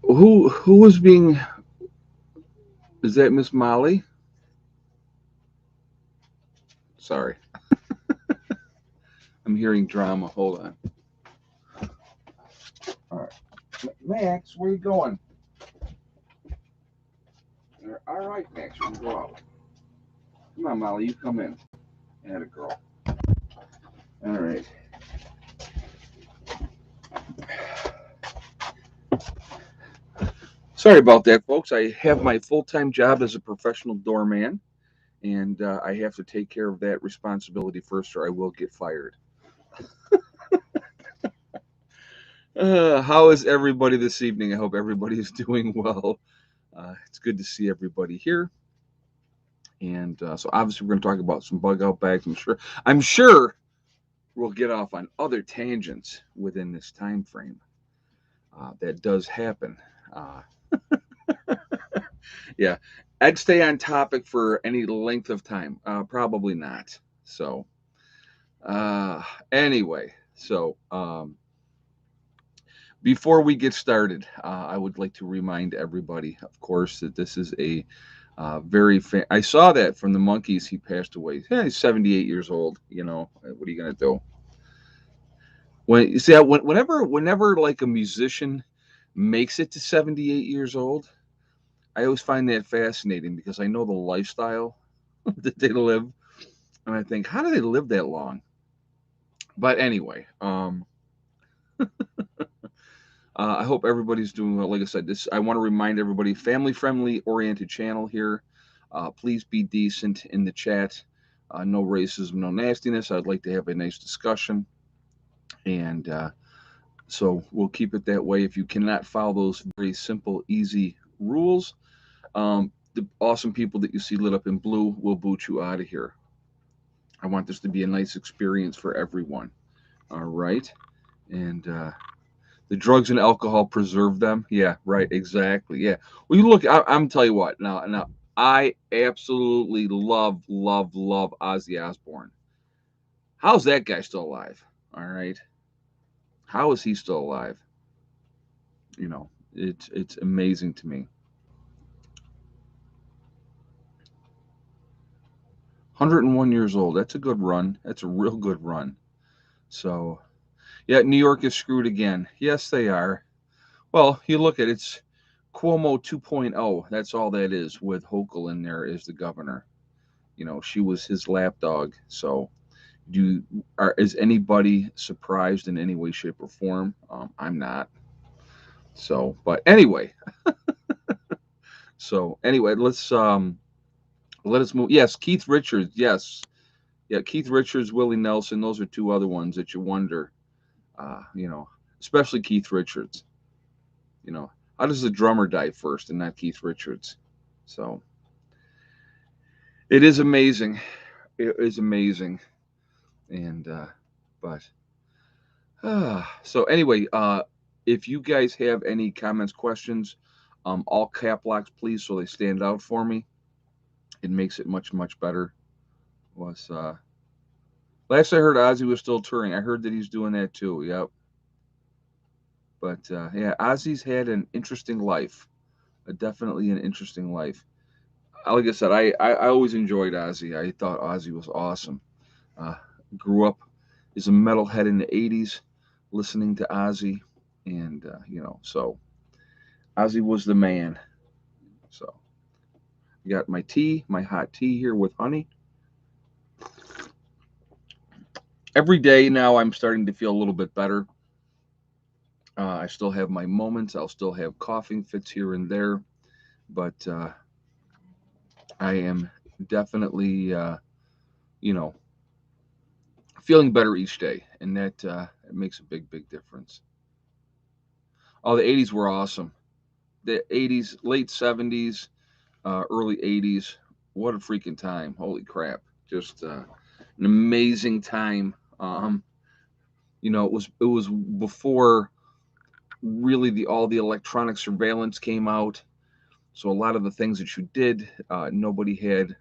Who was being? Is that Miss Molly? Sorry, I'm hearing drama. Hold on. All right, Max, where you going? All right, Max, you can go out. Come on, Molly, you come in. And a girl. All right. Sorry about that, folks. I have my full-time job as a professional doorman, and I have to take care of that responsibility first, or I will get fired. How is everybody this evening? I hope everybody is doing well. It's good to see everybody here, and so obviously we're going to talk about some bug out bags. I'm sure we'll get off on other tangents within this time frame. That does happen. Uh, yeah, I'd stay on topic for any length of time. Probably not. So uh, anyway, so before we get started, I would like to remind everybody, of course, that this is a I saw that from the monkeys. He passed away. Yeah, he's 78 years old. What are you gonna do? When you see how whenever like a musician makes it to 78 years old, I always find that fascinating because I know the lifestyle that they live, and I think, how do they live that long? But anyway, I hope everybody's doing well. Like I said, this I want to remind everybody, family-friendly oriented channel here. Please be decent in the chat. No racism, no nastiness. I'd like to have a nice discussion, and so we'll keep it that way. If you cannot follow those very simple, easy rules, the awesome people that you see lit up in blue will boot you out of here. I want this to be a nice experience for everyone. All right, and the drugs and alcohol preserve them. Yeah, right. Exactly. Yeah. Well, you look. I'm tell you what. Now, I absolutely love Ozzy Osbourne. How's that guy still alive? All right. How is he still alive? It's amazing to me. 101 years old. That's a good run. That's a real good run. So, yeah, New York is screwed again. Yes, they are. Well, you look at it's Cuomo 2.0. That's all that is, with Hochul in there as the governor. She was his lapdog. So, is anybody surprised in any way, shape, or form? I'm not. So, but anyway, let us move. Yes, Keith Richards. Yes, yeah, Keith Richards, Willie Nelson. Those are two other ones that you wonder. Uh, you know, Especially Keith Richards. You know, how does the drummer die first and not Keith Richards? So it is amazing. It is amazing. And but so anyway, if you guys have any comments, questions, all cap locks, please, so they stand out for me. It makes it much better. Was Last I heard, Ozzy was still touring. I heard that he's doing that too. Yep. But yeah, Ozzy's had an interesting life. Definitely an interesting life. Like I said, I always enjoyed Ozzy. I thought Ozzy was awesome. Uh, Grew up as a metalhead in the '80s, listening to Ozzy, and so Ozzy was the man. So I got my tea, my hot tea here with honey. Every day now, I'm starting to feel a little bit better. I still have my moments. I'll still have coughing fits here and there, but I am definitely, you know, feeling better each day, and that it makes a big difference. Oh, the '80s were awesome. The '80s, late '70s, early '80s. What a freaking time! Holy crap! Just an amazing time. It was before really the all the electronic surveillance came out. So a lot of the things that you did, nobody had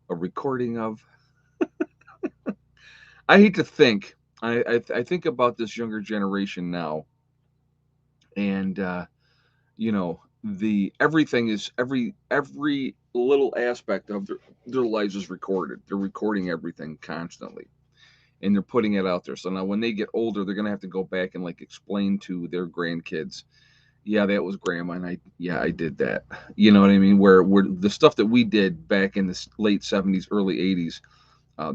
a recording of. I hate to think. I think about this younger generation now, and you know, the everything is every little aspect of their lives is recorded. They're recording everything constantly, and they're putting it out there. So now when they get older, they're gonna have to go back and like explain to their grandkids, yeah, that was grandma, and I did that. You know what I mean? Where the stuff that we did back in the late '70s, early '80s,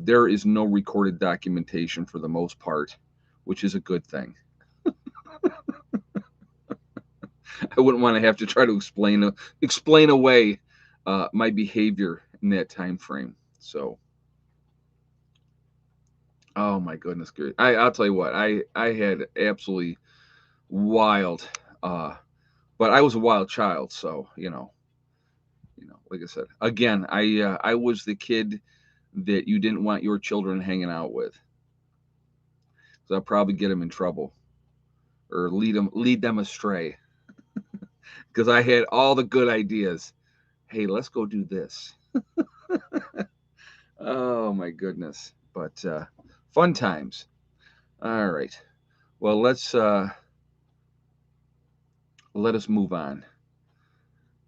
there is no recorded documentation for the most part, which is a good thing. I wouldn't want to have to try to explain away my behavior in that time frame. So, oh my goodness, good. I'll tell you what, I had absolutely wild, uh, but I was a wild child, so like I said, again, I was the kid that you didn't want your children hanging out with, so I'll probably get them in trouble or lead them astray because I had all the good ideas. Hey, let's go do this. Oh my goodness. But fun times. All right. Well, let us move on.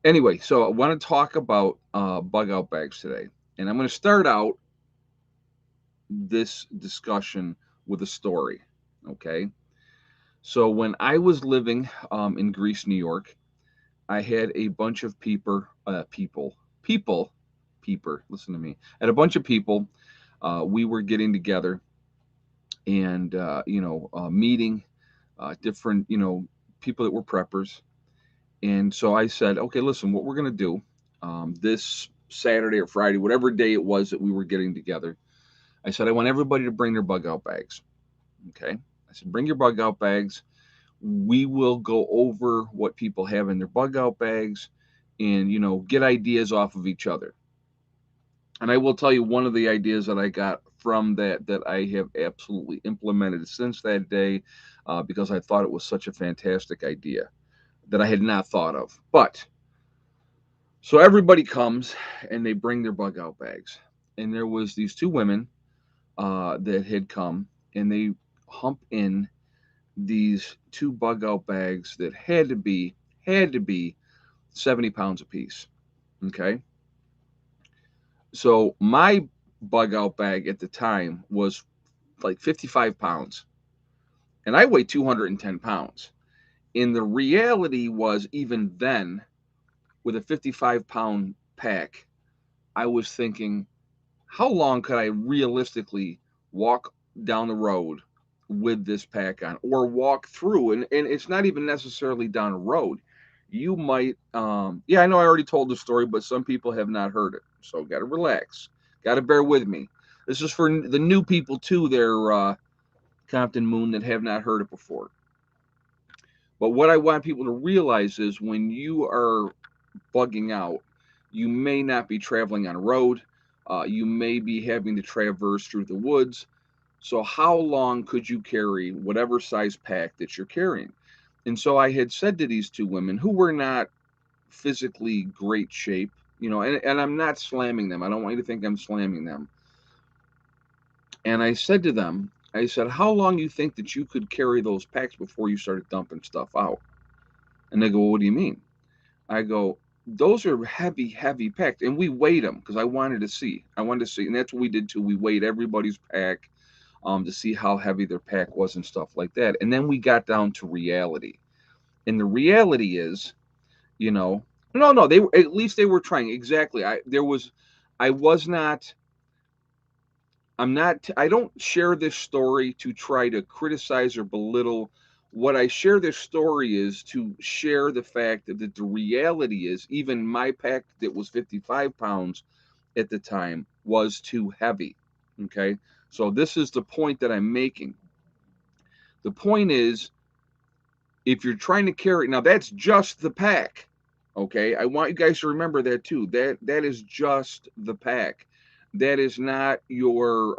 Anyway, so I want to talk about bug out bags today. And I'm going to start out this discussion with a story. Okay. So when I was living in Greece, New York, I had a bunch of people, listen to me. I had a bunch of people. We were getting together and meeting different people that were preppers. And so I said, okay, listen, what we're going to do this Saturday or Friday, whatever day it was that we were getting together, I said I want everybody to bring their bug out bags. Okay, I said bring your bug out bags. We will go over what people have in their bug out bags, and get ideas off of each other. And I will tell you one of the ideas that I got from that I have absolutely implemented since that day, because I thought it was such a fantastic idea that I had not thought of. But so everybody comes and they bring their bug out bags, and there was these two women that had come, and they hump in these two bug out bags that had to be 70 pounds apiece. Okay, so my bug out bag at the time was like 55 pounds, and I weighed 210 pounds. And the reality was, even then, with a 55-pound pack, I was thinking, how long could I realistically walk down the road with this pack on, or walk through? And it's not even necessarily down a road. You might, yeah, I know I already told the story, but some people have not heard it. So got to relax, got to bear with me. This is for the new people too, there, Compton Moon, that have not heard it before. But what I want people to realize is when you are bugging out, you may not be traveling on a road. You may be having to traverse through the woods. So, how long could you carry whatever size pack that you're carrying? And so I had said to these two women who were not physically great shape, and I'm not slamming them. I don't want you to think I'm slamming them. And I said to them, I said, how long do you think that you could carry those packs before you started dumping stuff out? And they go, well, what do you mean? I go, those are heavy, heavy packs. And we weighed them because I wanted to see. And that's what we did too. We weighed everybody's pack to see how heavy their pack was and stuff like that. And then we got down to reality. And the reality is, no, they were, at least they were trying. Exactly. I was not, I don't share this story to try to criticize or belittle. What I share this story is to share the fact that the reality is, even my pack that was 55 pounds at the time was too heavy. Okay. So this is the point that I'm making. The point is, if you're trying to carry, now that's just the pack. Okay. I want you guys to remember that too. That is just the pack. That is not your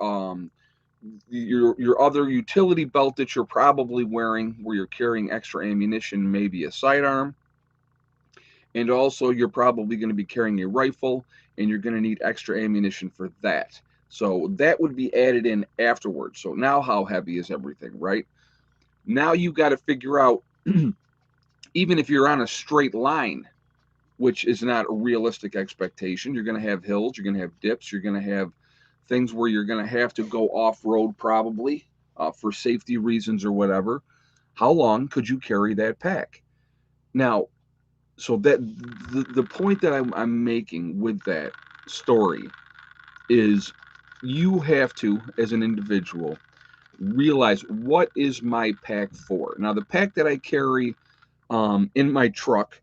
other utility belt that you're probably wearing, where you're carrying extra ammunition, maybe a sidearm. And also you're probably going to be carrying a rifle, and you're going to need extra ammunition for that. So that would be added in afterwards. So now how heavy is everything, right? Now you got to figure out even if you're on a straight line, which is not a realistic expectation, you're going to have hills, you're going to have dips, you're going to have things where you're going to have to go off road probably for safety reasons or whatever. How long could you carry that pack? Now, so that the point that I'm making with that story is you have to, as an individual, realize what is my pack for. Now, the pack that I carry in my truck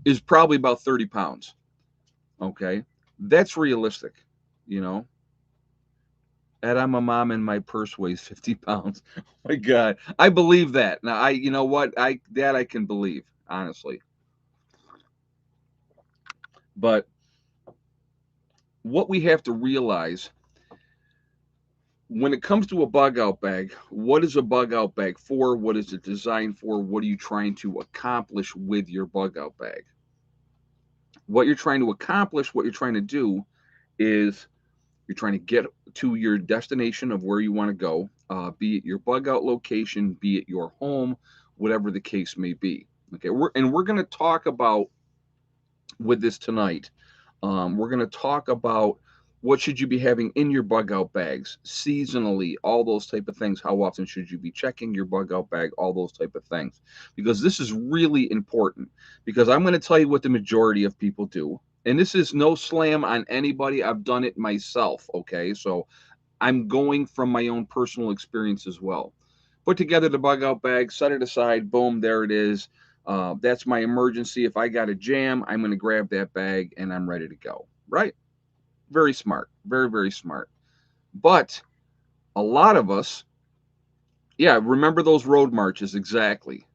is probably about 30 pounds. Okay. That's realistic, you know. And I'm a mom and my purse weighs 50 pounds. Oh my God. I believe that. Now you know what? I can believe, honestly. But what we have to realize when it comes to a bug out bag, what is a bug out bag for? What is it designed for? What are you trying to accomplish with your bug out bag? What you're trying to accomplish, what you're trying to do is you're trying to get to your destination of where you want to go, be it your bug out location, be it your home, whatever the case may be. Okay, we're going to talk about with this tonight. We're going to talk about what should you be having in your bug out bags seasonally, all those type of things. How often should you be checking your bug out bag, all those type of things, because this is really important. Because I'm going to tell you what the majority of people do, and this is no slam on anybody. I've done it myself. Okay, so I'm going from my own personal experience as well. Put together the bug out bag, set it aside, boom, there it is. That's my emergency. If I got a jam, I'm going to grab that bag and I'm ready to go. Right? Very smart. Very, very smart. But a lot of us, yeah, remember those road marches exactly.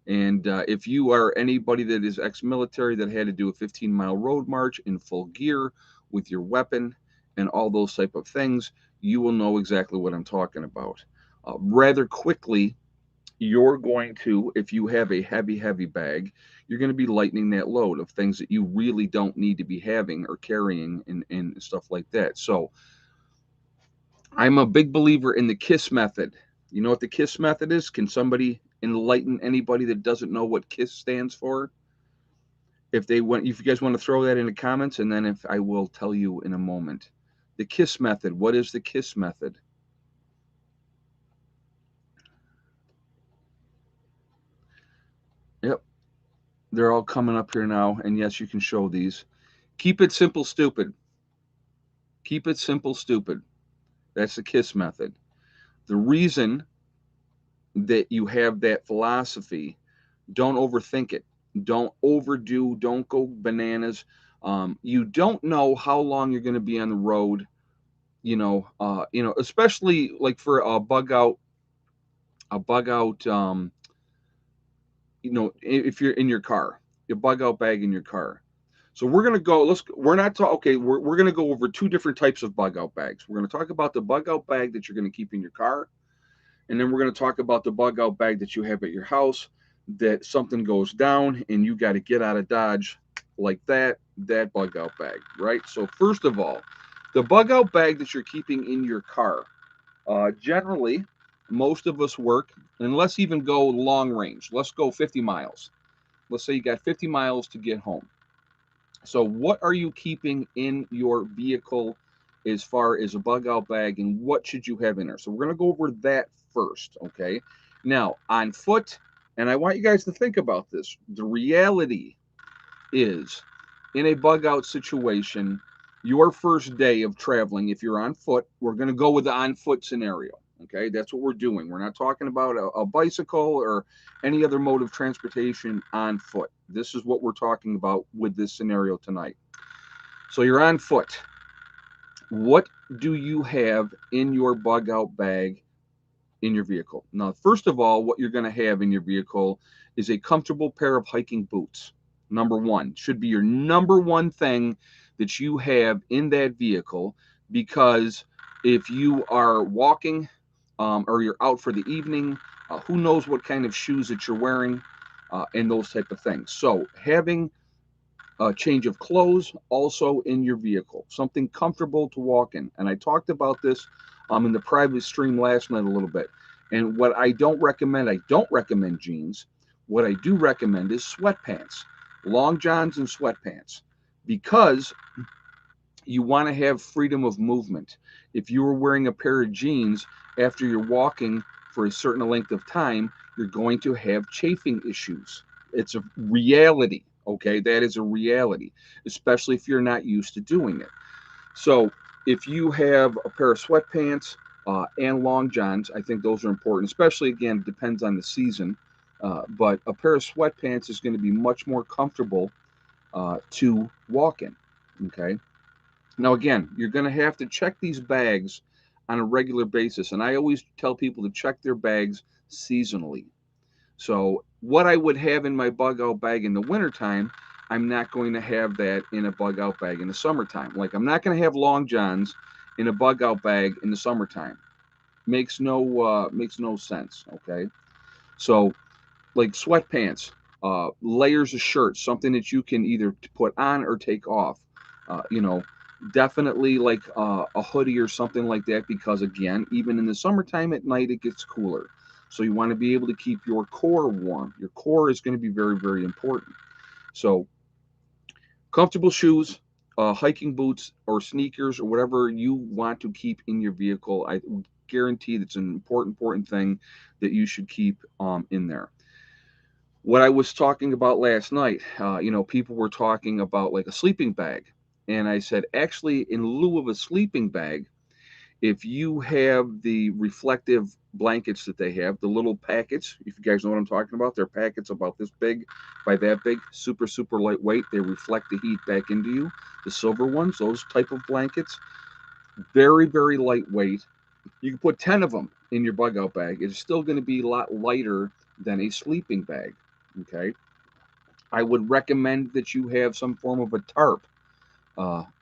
And if you are anybody that is ex-military that had to do a 15-mile road march in full gear with your weapon and all those type of things, you will know exactly what I'm talking about. Rather quickly, you're going to, if you have a heavy bag, you're going to be lightening that load of things that you really don't need to be having or carrying and stuff like that. So I'm a big believer in the KISS method. You know what the KISS method is? Can somebody enlighten anybody that doesn't know what KISS stands for? If you guys want to throw that in the comments, and then if I will tell you in a moment. The KISS method. What is the KISS method? Yep, they're all coming up here now, and yes, you can show these. Keep it simple, stupid. Keep it simple, stupid. That's the KISS method. The reason that you have that philosophy, don't overthink it. Don't overdo. Don't go bananas. You don't know how long you're going to be on the road. Especially like for a bug out. If you're in your car, your bug out bag in your car. So we're gonna go. We're not talking. Okay, we're gonna go over two different types of bug out bags. We're gonna talk about the bug out bag that you're gonna keep in your car, and then we're gonna talk about the bug out bag that you have at your house. That something goes down and you got to get out of Dodge, like that bug out bag, right? So first of all, the bug out bag that you're keeping in your car. Generally, most of us work, and let's even go long range. Let's go 50 miles. Let's say you got 50 miles to get home. So, what are you keeping in your vehicle as far as a bug out bag, and what should you have in there? So, we're going to go over that first, okay? Now, on foot, and I want you guys to think about this. The reality is, in a bug out situation, your first day of traveling, if you're on foot, we're going to go with the on foot scenario. Okay, that's what we're doing. We're not talking about a bicycle or any other mode of transportation on foot. This is what we're talking about with this scenario tonight. So you're on foot. What do you have in your bug out bag in your vehicle? Now, first of all, what you're going to have in your vehicle is a comfortable pair of hiking boots. Number one should be your number one thing that you have in that vehicle, because if you are walking or you're out for the evening, who knows what kind of shoes that you're wearing and those type of things. So having a change of clothes also in your vehicle, something comfortable to walk in. And I talked about this in the private stream last night a little bit. And what I don't recommend jeans. What I do recommend is sweatpants, long johns and sweatpants, because you want to have freedom of movement. If you are wearing a pair of jeans after you're walking for a certain length of time, you're going to have chafing issues. It's a reality, okay? That is a reality, especially if you're not used to doing it. So, if you have a pair of sweatpants and long johns, I think those are important, especially again, it depends on the season. But a pair of sweatpants is going to be much more comfortable to walk in, okay? Now, again, you're going to have to check these bags on a regular basis. And I always tell people to check their bags seasonally. So, what I would have in my bug out bag in the wintertime, I'm not going to have that in a bug out bag in the summertime. Like, I'm not going to have long johns in a bug out bag in the summertime. Makes no sense. Okay. So, like sweatpants, layers of shirts, something that you can either put on or take off. You know, definitely like a hoodie or something like that, because again, even in the summertime at night, it gets cooler. So you want to be able to keep your core warm. Your core is going to be very, very important. So comfortable shoes, hiking boots, or sneakers, or whatever you want to keep in your vehicle. I guarantee that's an important thing that you should keep in there. What I was talking about last night, people were talking about like a sleeping bag. And I said, actually, in lieu of a sleeping bag, if you have the reflective blankets that they have, the little packets, if you guys know what I'm talking about, they're packets about this big by that big, super, super lightweight. They reflect the heat back into you. The silver ones, those type of blankets, very, very lightweight. You can put 10 of them in your bug out bag. It's still going to be a lot lighter than a sleeping bag. Okay. I would recommend that you have some form of a tarp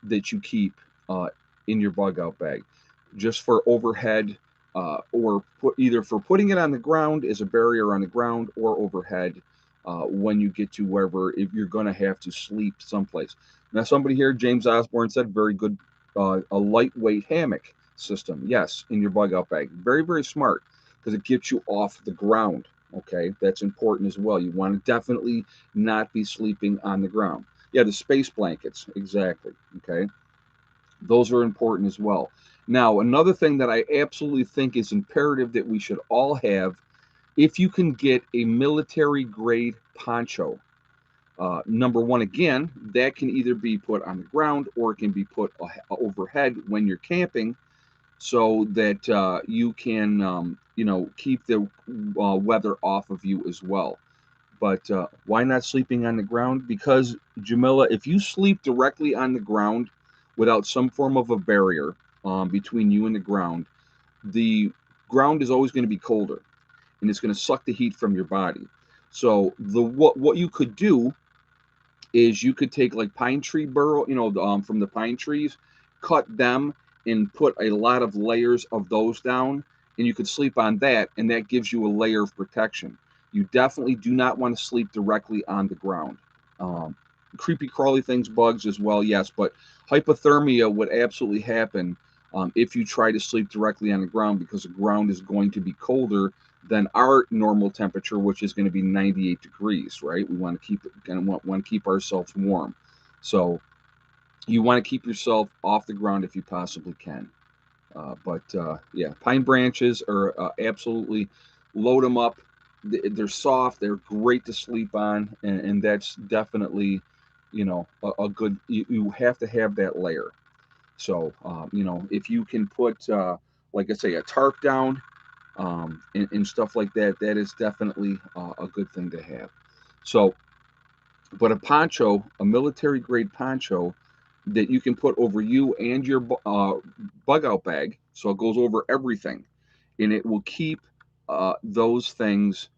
that you keep uh, in your bug out bag, just for overhead, or either for putting it on the ground as a barrier on the ground, or overhead when you get to wherever, if you're going to have to sleep someplace. Now, somebody here, James Osborne, said very good, a lightweight hammock system. Yes, in your bug out bag. Very, very smart, because it gets you off the ground. Okay, that's important as well. You want to definitely not be sleeping on the ground. Yeah, the space blankets, exactly. Okay, those are important as well. Now, another thing that I absolutely think is imperative that we should all have, if you can get a military grade poncho. Number one, again, that can either be put on the ground or it can be put overhead when you're camping, so that you can, keep the weather off of you as well. But why not sleeping on the ground? Because, Jamila, if you sleep directly on the ground without some form of a barrier between you and the ground is always going to be colder, and it's going to suck the heat from your body. So what you could do is you could take like pine tree burrow, from the pine trees, cut them and put a lot of layers of those down, and you could sleep on that, and that gives you a layer of protection. You definitely do not want to sleep directly on the ground. Um, Creepy crawly things, bugs as well, yes, but hypothermia would absolutely happen if you try to sleep directly on the ground, because the ground is going to be colder than our normal temperature, which is going to be 98 degrees, right? We want to keep it, kind of want to keep ourselves warm. So you want to keep yourself off the ground if you possibly can. But yeah, pine branches are absolutely, load them up. They're soft. They're great to sleep on, and that's definitely, a good. You have to have that layer. So if you can put, like I say, a tarp down, and stuff like that, that is definitely a good thing to have. So, but a poncho, a military grade poncho that you can put over you and your bug out bag, so it goes over everything, and it will keep those things.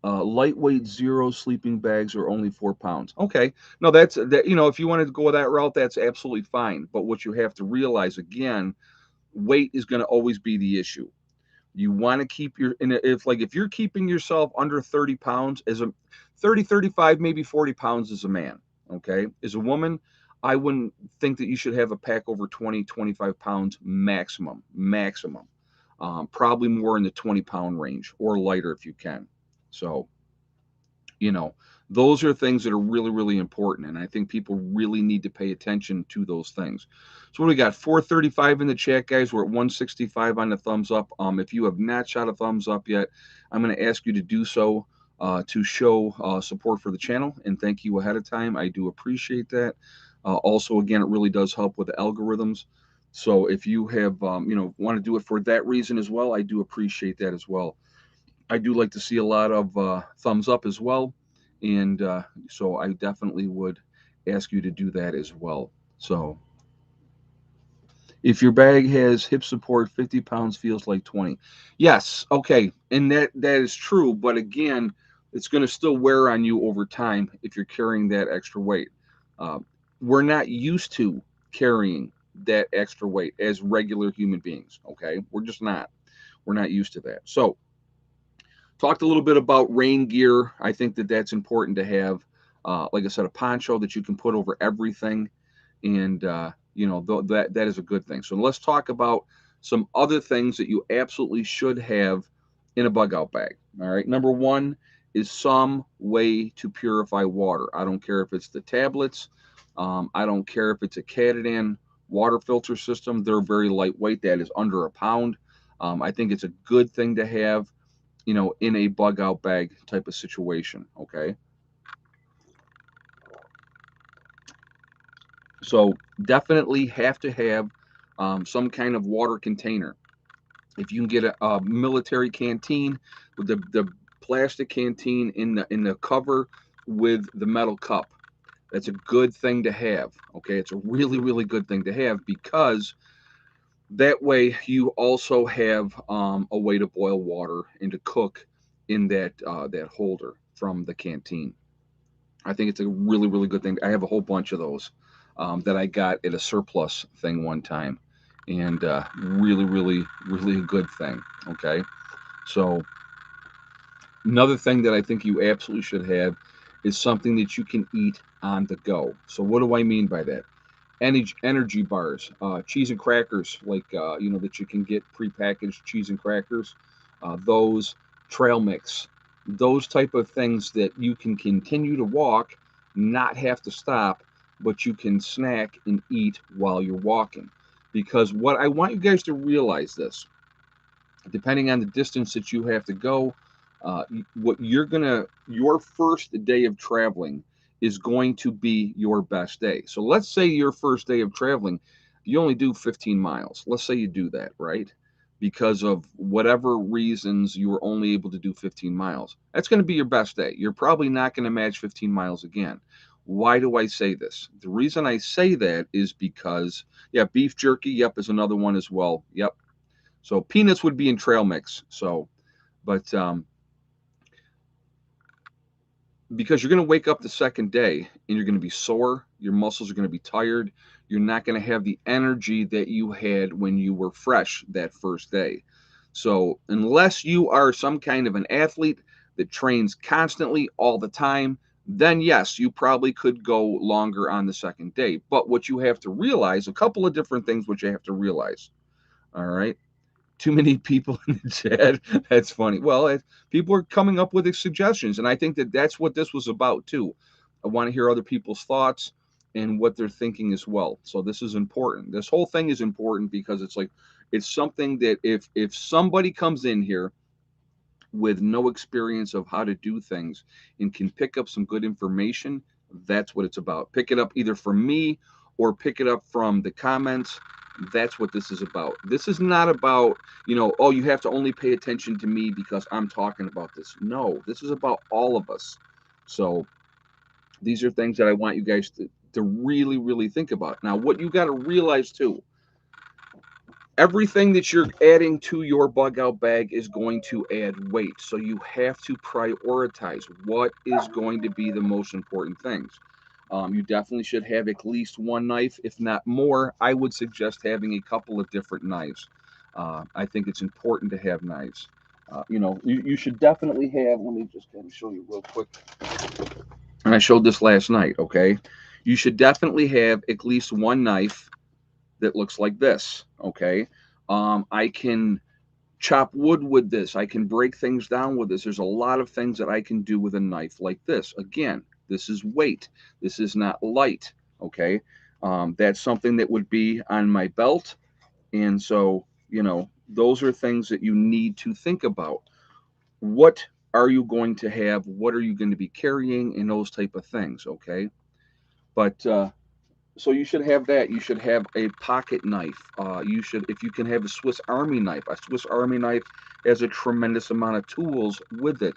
Lightweight zero sleeping bags are only 4 pounds. Okay, no, that's that. If you wanted to go that route, that's absolutely fine. But what you have to realize, again, weight is going to always be the issue. You want to keep your, and if you're keeping yourself under 30 pounds, as a 30, 35, maybe 40 pounds as a man. Okay, as a woman, I wouldn't think that you should have a pack over 20, 25 pounds maximum. Probably more in the 20-pound range or lighter if you can. So, you know, those are things that are really, really important. And I think people really need to pay attention to those things. So what do we got? 435 in the chat, guys. We're at 165 on the thumbs up. If you have not shot a thumbs up yet, I'm going to ask you to do so to show support for the channel. And thank you ahead of time. I do appreciate that. Also, again, it really does help with the algorithms. So if you have, want to do it for that reason as well, I do appreciate that as well. I do like to see a lot of thumbs up as well. And so I definitely would ask you to do that as well. So if your bag has hip support, 50 pounds feels like 20. Yes, okay. And that is true. But again, it's going to still wear on you over time if you're carrying that extra weight. Uh, we're not used to carrying that extra weight as regular human beings. Okay. We're just not. We're not used to that. So, talked a little bit about rain gear. I think that that's important to have. Like I said, a poncho that you can put over everything, and that is a good thing. So let's talk about some other things that you absolutely should have in a bug out bag. All right, number one is some way to purify water. I don't care if it's the tablets. I don't care if it's a Catadan water filter system. They're very lightweight. That is under a pound. I think it's a good thing to have in a bug out bag type of situation. Okay. So definitely have to have some kind of water container. If you can get a military canteen with the plastic canteen in the cover with the metal cup, that's a good thing to have. Okay. It's a really, really good thing to have because that way you also have a way to boil water and to cook in that holder from the canteen. I think it's a really, really good thing. I have a whole bunch of those that I got at a surplus thing one time, and really, really, really a good thing. Okay, so another thing that I think you absolutely should have is something that you can eat on the go. So what do I mean by that? Energy bars, cheese and crackers, like that you can get prepackaged cheese and crackers. Those trail mix, those type of things that you can continue to walk, not have to stop, but you can snack and eat while you're walking. Because what I want you guys to realize this, depending on the distance that you have to go, what your first day of traveling is going to be your best day. So let's say your first day of traveling, you only do 15 miles. Let's say you do that, right? Because of whatever reasons you were only able to do 15 miles. That's going to be your best day. You're probably not going to match 15 miles again. Why do I say this? The reason I say that is because, yeah, beef jerky, yep, is another one as well. Yep. So peanuts would be in trail mix. So, but because you're going to wake up the second day and you're going to be sore, your muscles are going to be tired. You're not going to have the energy that you had when you were fresh that first day. So unless you are some kind of an athlete that trains constantly all the time, then yes, you probably could go longer on the second day. But what you have to realize, a couple of different things which you have to realize. All right. Too many people in the chat. That's funny. Well, people are coming up with suggestions, and I think that that's what this was about too. I want to hear other people's thoughts and what they're thinking as well. So this is important. This whole thing is important because it's something that if somebody comes in here with no experience of how to do things and can pick up some good information, that's what it's about. Pick it up either from me or pick it up from the comments. That's what this is about. This is not about, oh, you have to only pay attention to me because I'm talking about this. No, this is about all of us. So these are things that I want you guys to really, really think about. Now, what you got to realize too, everything that you're adding to your bug out bag is going to add weight. So you have to prioritize what is going to be the most important things. You definitely should have at least one knife, if not more. I would suggest having a couple of different knives. I think it's important to have knives. You should definitely have, let me just kind of show you real quick. And I showed this last night, okay? You should definitely have at least one knife that looks like this. Okay, I can chop wood with this. I can break things down with this. There's a lot of things that I can do with a knife like this. Again, this is weight. This is not light. Okay. That's something that would be on my belt. And so, those are things that you need to think about. What are you going to have? What are you going to be carrying? And those type of things. Okay. But so you should have that. You should have a pocket knife. You should, if you can have a Swiss Army knife. A Swiss Army knife has a tremendous amount of tools with it.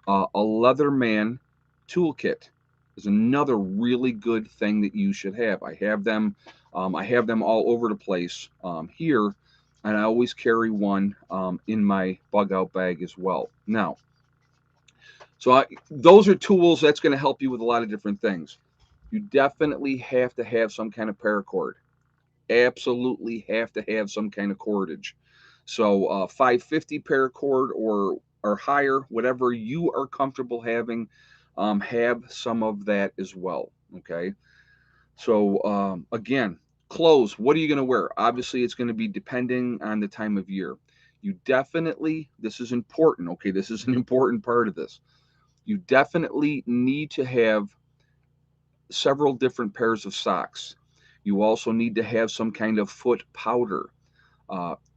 A Leatherman toolkit is another really good thing that you should have. I have them. I have them all over the place here, and I always carry one in my bug out bag as well. Now, those are tools that's going to help you with a lot of different things. You definitely have to have some kind of paracord. Absolutely have to have some kind of cordage. So 550 paracord or higher, whatever you are comfortable having, have some of that as well. Okay. So again, clothes. What are you going to wear? Obviously, it's going to be depending on the time of year. You definitely. This is important. Okay, this is an important part of this. You definitely need to have several different pairs of socks. You also need to have some kind of foot powder.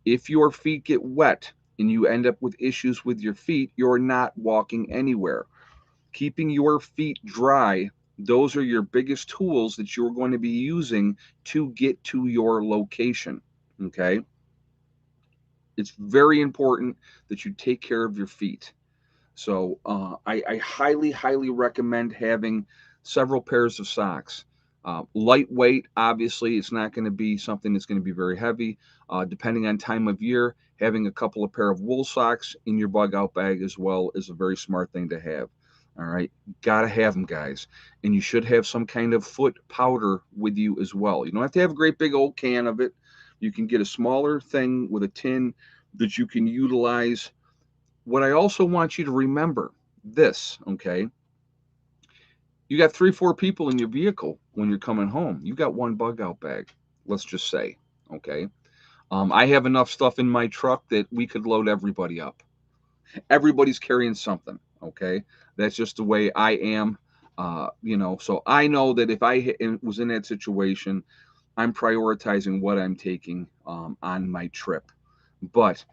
If your feet get wet and you end up with issues with your feet, you're not walking anywhere. Keeping your feet dry, those are your biggest tools that you're going to be using to get to your location. Okay. It's very important that you take care of your feet. So I highly, highly recommend having several pairs of socks. Lightweight, obviously, it's not going to be something that's going to be very heavy. Depending on time of year, having a couple of pair of wool socks in your bug out bag as well is a very smart thing to have. All right, gotta have them, guys. And you should have some kind of foot powder with you as well. You don't have to have a great big old can of it. You can get a smaller thing with a tin that you can utilize. What I also want you to remember this, okay? You got 3, 4 people in your vehicle when you're coming home. You got one bug out bag, let's just say, okay? I have enough stuff in my truck that we could load everybody up. Everybody's carrying something, okay? That's just the way I am. So I know that if I was in that situation, I'm prioritizing what I'm taking on my trip. But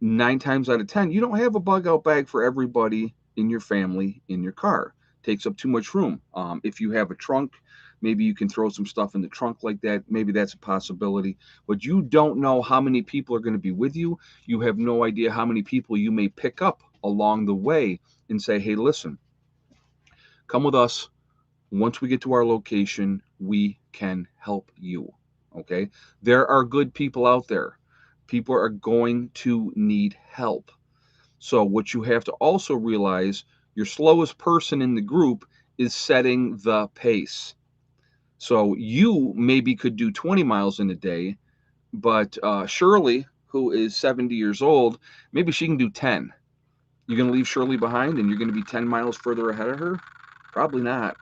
9 times out of 10, you don't have a bug out bag for everybody in your family in your car. It takes up too much room. If you have a trunk, maybe you can throw some stuff in the trunk like that. Maybe that's a possibility. But you don't know how many people are going to be with you. You have no idea how many people you may pick up along the way and say, hey, listen, come with us. Once we get to our location, we can help you. Okay. There are good people out there. People are going to need help. So, what you have to also realize, your slowest person in the group is setting the pace. So, you maybe could do 20 miles in a day, but Shirley, who is 70 years old, maybe she can do 10. You're going to leave Shirley behind and you're going to be 10 miles further ahead of her? Probably not.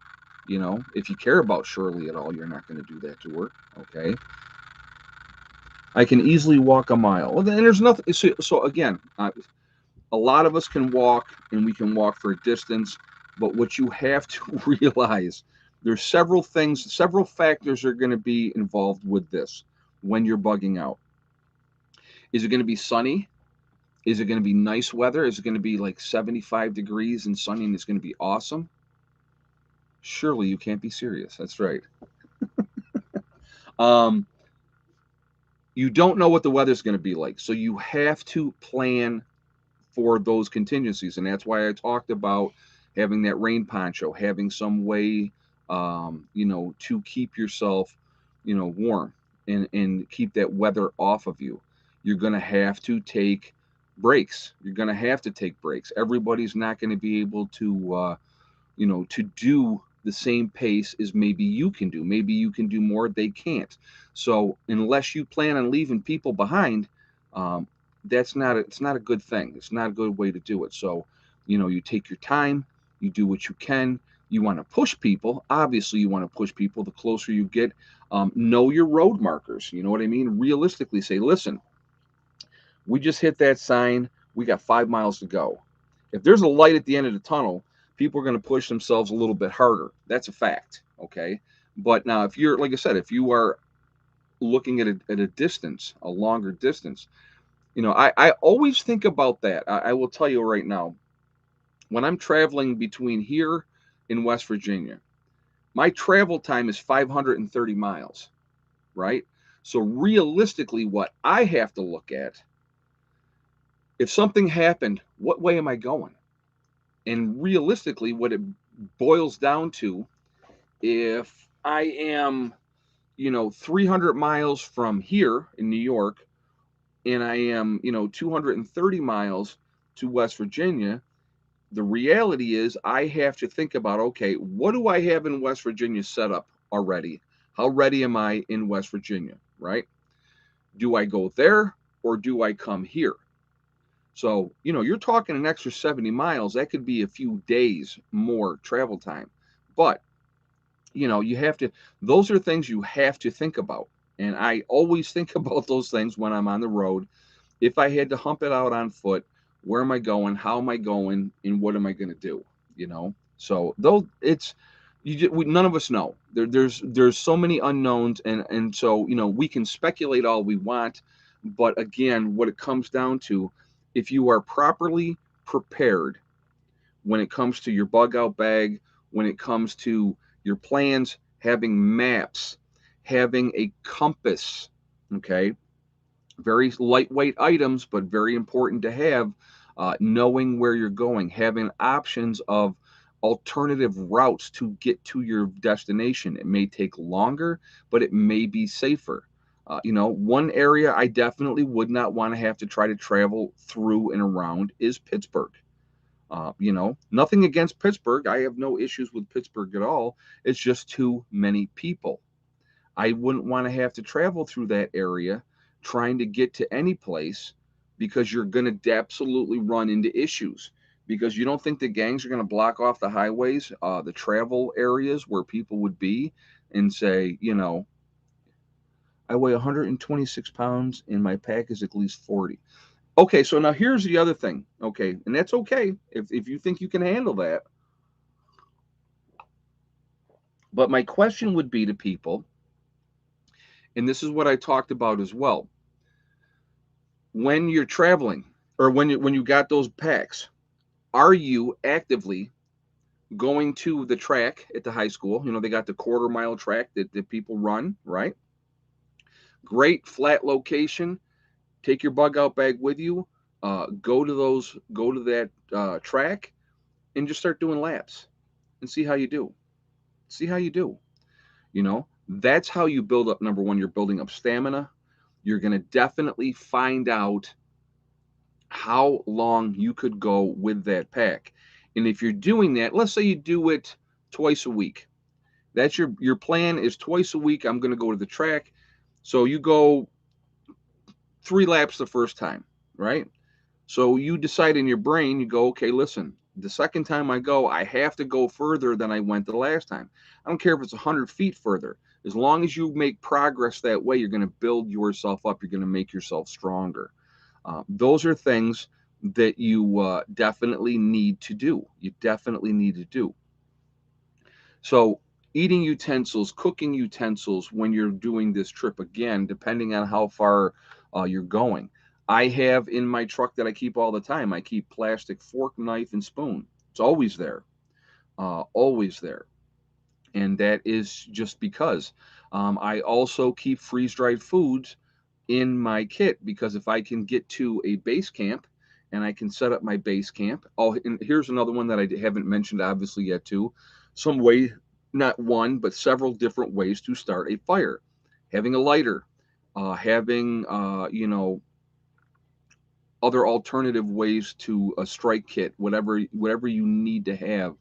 If you care about Shirley at all, you're not going to do that to her. Okay. I can easily walk a mile. Well, then there's nothing. So again, a lot of us can walk and we can walk for a distance, but what you have to realize, there's several things, several factors are going to be involved with this when you're bugging out. Is it going to be sunny? Is it going to be nice weather? Is it going to be like 75 degrees and sunny and it's going to be awesome? Surely you can't be serious. That's right. Um, you don't know what the weather's going to be like. So you have to plan for those contingencies. And that's why I talked about having that rain poncho, having some way, to keep yourself, warm and keep that weather off of you. You're going to have to take breaks. You're going to have to take breaks. Everybody's not going to be able to do the same pace as maybe you can do. Maybe you can do more, they can't. So unless you plan on leaving people behind, um, it's not a good thing. It's not a good way to do it. So, you take your time, you do what you can. You want to push people. Obviously, you want to push people. The closer you get, know your road markers. You know what I mean? Realistically, say, listen, We just hit that sign. We got 5 miles to go. If there's a light at the end of the tunnel, people are going to push themselves a little bit harder. That's a fact. Okay. But now, if you're, like I said, if you are looking at a distance, a longer distance, I always think about that. I will tell you right now, when I'm traveling between here in West Virginia, my travel time is 530 miles, right? So realistically, what I have to look at, if something happened, what way am I going? And realistically, what it boils down to, if I am, 300 miles from here in New York, and I am, 230 miles to West Virginia, the reality is I have to think about, okay, what do I have in West Virginia set up already? How ready am I in West Virginia, right? Do I go there or do I come here? So, you're talking an extra 70 miles. That could be a few days more travel time. But, you have to, those are things you have to think about. And I always think about those things when I'm on the road. If I had to hump it out on foot, where am I going? How am I going? And what am I going to do? So though it's none of us know. There's so many unknowns, and so we can speculate all we want, but again, what it comes down to, if you are properly prepared when it comes to your bug out bag, when it comes to your plans, having maps, having a compass, okay, very lightweight items, but very important to have. Knowing where you're going, having options of alternative routes to get to your destination. It may take longer, but it may be safer. One area I definitely would not want to have to try to travel through and around is Pittsburgh. Nothing against Pittsburgh. I have no issues with Pittsburgh at all. It's just too many people. I wouldn't want to have to travel through that area trying to get to any place, because you're going to absolutely run into issues, because you don't think the gangs are going to block off the highways, the travel areas where people would be, and say, I weigh 126 pounds and my pack is at least 40. Okay, so now here's the other thing. Okay, and that's okay if you think you can handle that. But my question would be to people, and this is what I talked about as well. When you're traveling, or when you got those packs, are you actively going to the track at the high school? They got the quarter-mile track that people run, right? Great flat location. Take your bug out bag with you. Go to that track and just start doing laps and see how you do. See how you do. That's how you build up. Number one, you're building up stamina. You're going to definitely find out how long you could go with that pack. And if you're doing that, let's say you do it twice a week. That's your plan is twice a week. I'm going to go to the track. So you go 3 laps the first time, right? So you decide in your brain, you go, okay, listen, the second time I go, I have to go further than I went the last time. I don't care if it's 100 feet further. As long as you make progress that way, you're going to build yourself up. You're going to make yourself stronger. Those are things that you definitely need to do. You definitely need to do. So eating utensils, cooking utensils when you're doing this trip, again, depending on how far you're going. I have in my truck that I keep all the time, I keep plastic fork, knife, and spoon. It's always there. Always there. And that is just because. I also keep freeze-dried foods in my kit, because if I can get to a base camp and I can set up my base camp. Oh, and here's another one that I haven't mentioned obviously yet too. Some way, not one, but several different ways to start a fire. Having a lighter, having other alternative ways to a strike kit, whatever you need to have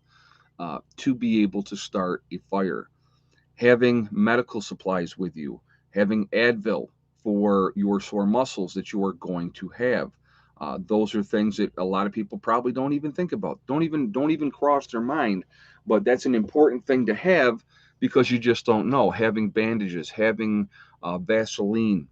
to be able to start a fire. Having medical supplies with you, having Advil for your sore muscles that you are going to have. Those are things that a lot of people probably don't even think about, don't even cross their mind, but that's an important thing to have, because you just don't know. Having bandages, having Vaseline,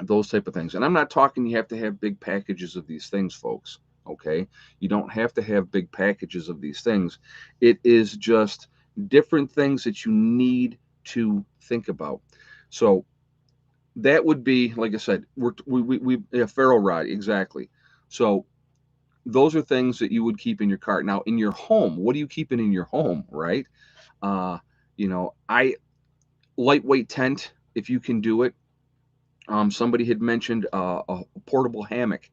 those type of things. And I'm not talking you have to have big packages of these things, folks. Okay, you don't have to have big packages of these things. It is just different things that you need to think about. So that would be, like I said, we yeah, ferro rod, exactly. So those are things that you would keep in your cart. Now, in your home, what are you keeping in your home, right? Uh, I lightweight tent if you can do it. Somebody had mentioned a portable hammock,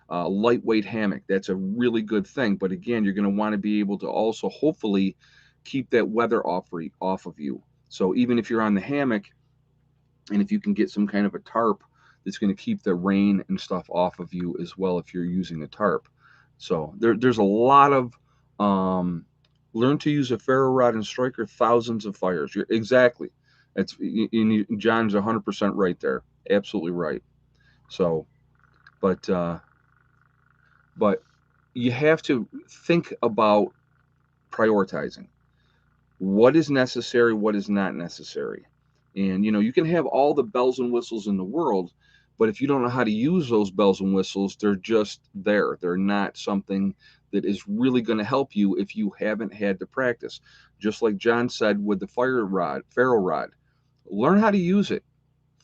lightweight hammock. That's a really good thing. But again, you're going to want to be able to also hopefully keep that weather off of you. So even if you're on the hammock, and if you can get some kind of a tarp that's going to keep the rain and stuff off of you as well, if you're using a tarp. So there's a lot of learn to use a ferro rod and striker thousands of fires. You're exactly. That's John's 100% right there. Absolutely right. So, but but you have to think about prioritizing what is necessary, what is not necessary. And you can have all the bells and whistles in the world, but if you don't know how to use those bells and whistles, they're just there. They're not something that is really going to help you if you haven't had to practice. Just like John said with the ferro rod, learn how to use it,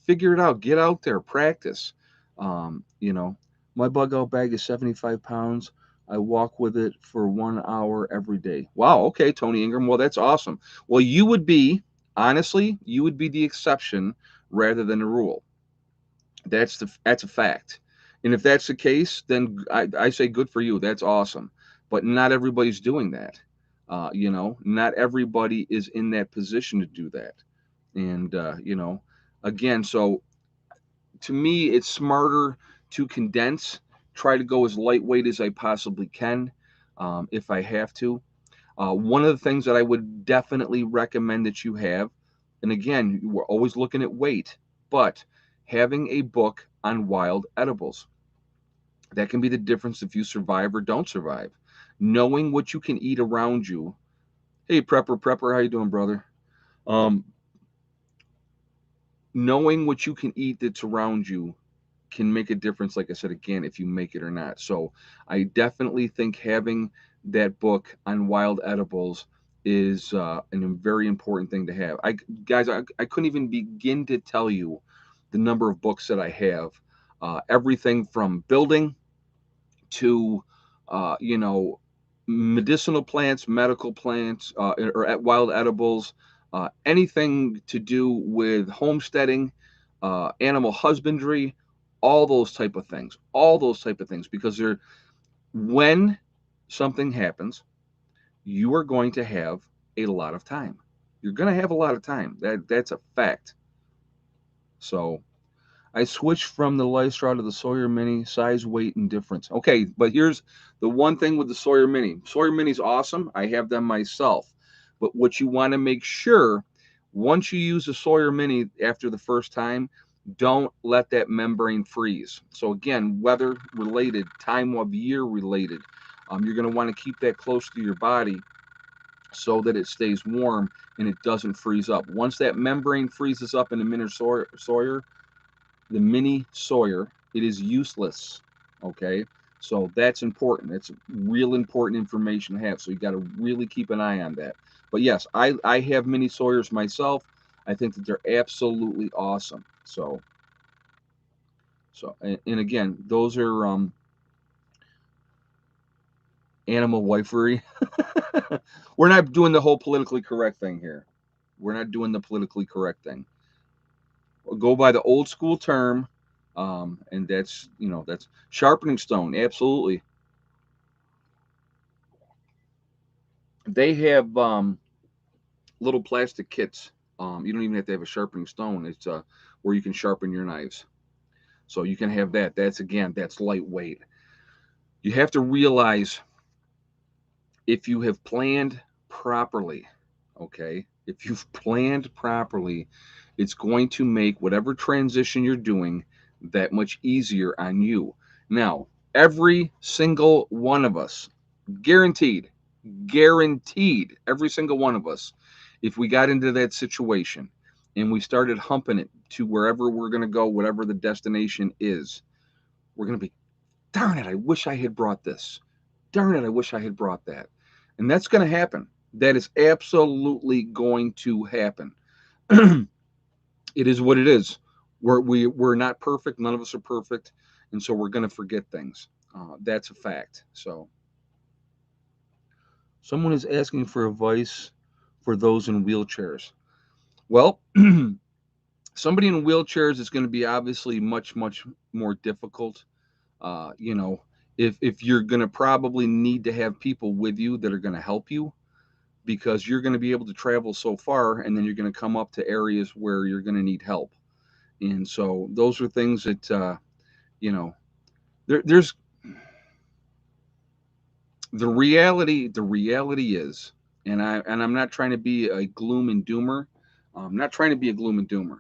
figure it out, get out there, practice. Um, you know, my bug out bag is 75 pounds. I walk with it for 1 hour every day. Wow. Okay, Tony Ingram. Well, that's awesome. Well, honestly, you would be the exception rather than the rule. That's a fact. And if that's the case, then I say good for you. That's awesome. But not everybody's doing that. Not everybody is in that position to do that. And, again, so to me, it's smarter to condense, try to go as lightweight as I possibly can, if I have to. One of the things that I would definitely recommend that you have, and again, we're always looking at weight, but having a book on wild edibles. That can be the difference if you survive or don't survive. Knowing what you can eat around you. Hey, Prepper, how you doing, brother? Um, Knowing what you can eat that's around you can make a difference, like I said, again, if you make it or not. So I definitely think having that book on wild edibles is a very important thing to have. I couldn't even begin to tell you the number of books that I have. Everything from building to, uh, you know, medicinal plants, medical plants, or at wild edibles, anything to do with homesteading, animal husbandry, all those type of things, because when something happens, you are going to have a lot of time. You're going to have a lot of time. That's a fact. So I switched from the Lifestraw to the Sawyer Mini, size, weight, and difference. Okay, but here's the one thing with the Sawyer Mini. Sawyer Mini's awesome. I have them myself. But what you want to make sure, once you use the Sawyer Mini after the first time, don't let that membrane freeze. So again, weather related, time of year related. You're going to want to keep that close to your body so that it stays warm and it doesn't freeze up. Once that membrane freezes up in the mini Sawyer, it is useless. Okay, so that's important. It's real important information to have. So you got to really keep an eye on that. But yes, I have mini Sawyers myself. I think that they're absolutely awesome. And again, those are animal wifery. We're not doing the whole politically correct thing here. We're not doing the politically correct thing. We'll go by the old school term, and that's sharpening stone. Absolutely, they have little plastic kits. You don't even have to have a sharpening stone. It's where you can sharpen your knives. So you can have that. That's lightweight. You have to realize, if you have planned properly, okay, if you've planned properly, it's going to make whatever transition you're doing that much easier on you. Now, every single one of us, guaranteed, every single one of us, if we got into that situation, and we started humping it to wherever we're going to go, whatever the destination is, we're going to be, darn it, I wish I had brought this. Darn it, I wish I had brought that. And that's going to happen. That is absolutely going to happen. It is what it is. We're not perfect. None of us are perfect. And so we're going to forget things. That's a fact. So someone is asking for advice for those in wheelchairs. Well, somebody in wheelchairs is going to be obviously much, much more difficult. You know, if you're going to probably need to have people with you that are going to help you, because you're going to be able to travel so far, and then you're going to come up to areas where you're going to need help. And so those are things that you know, there's the reality. The reality is, and I'm not trying to be a gloom and doomer. I'm not trying to be a gloom and doomer.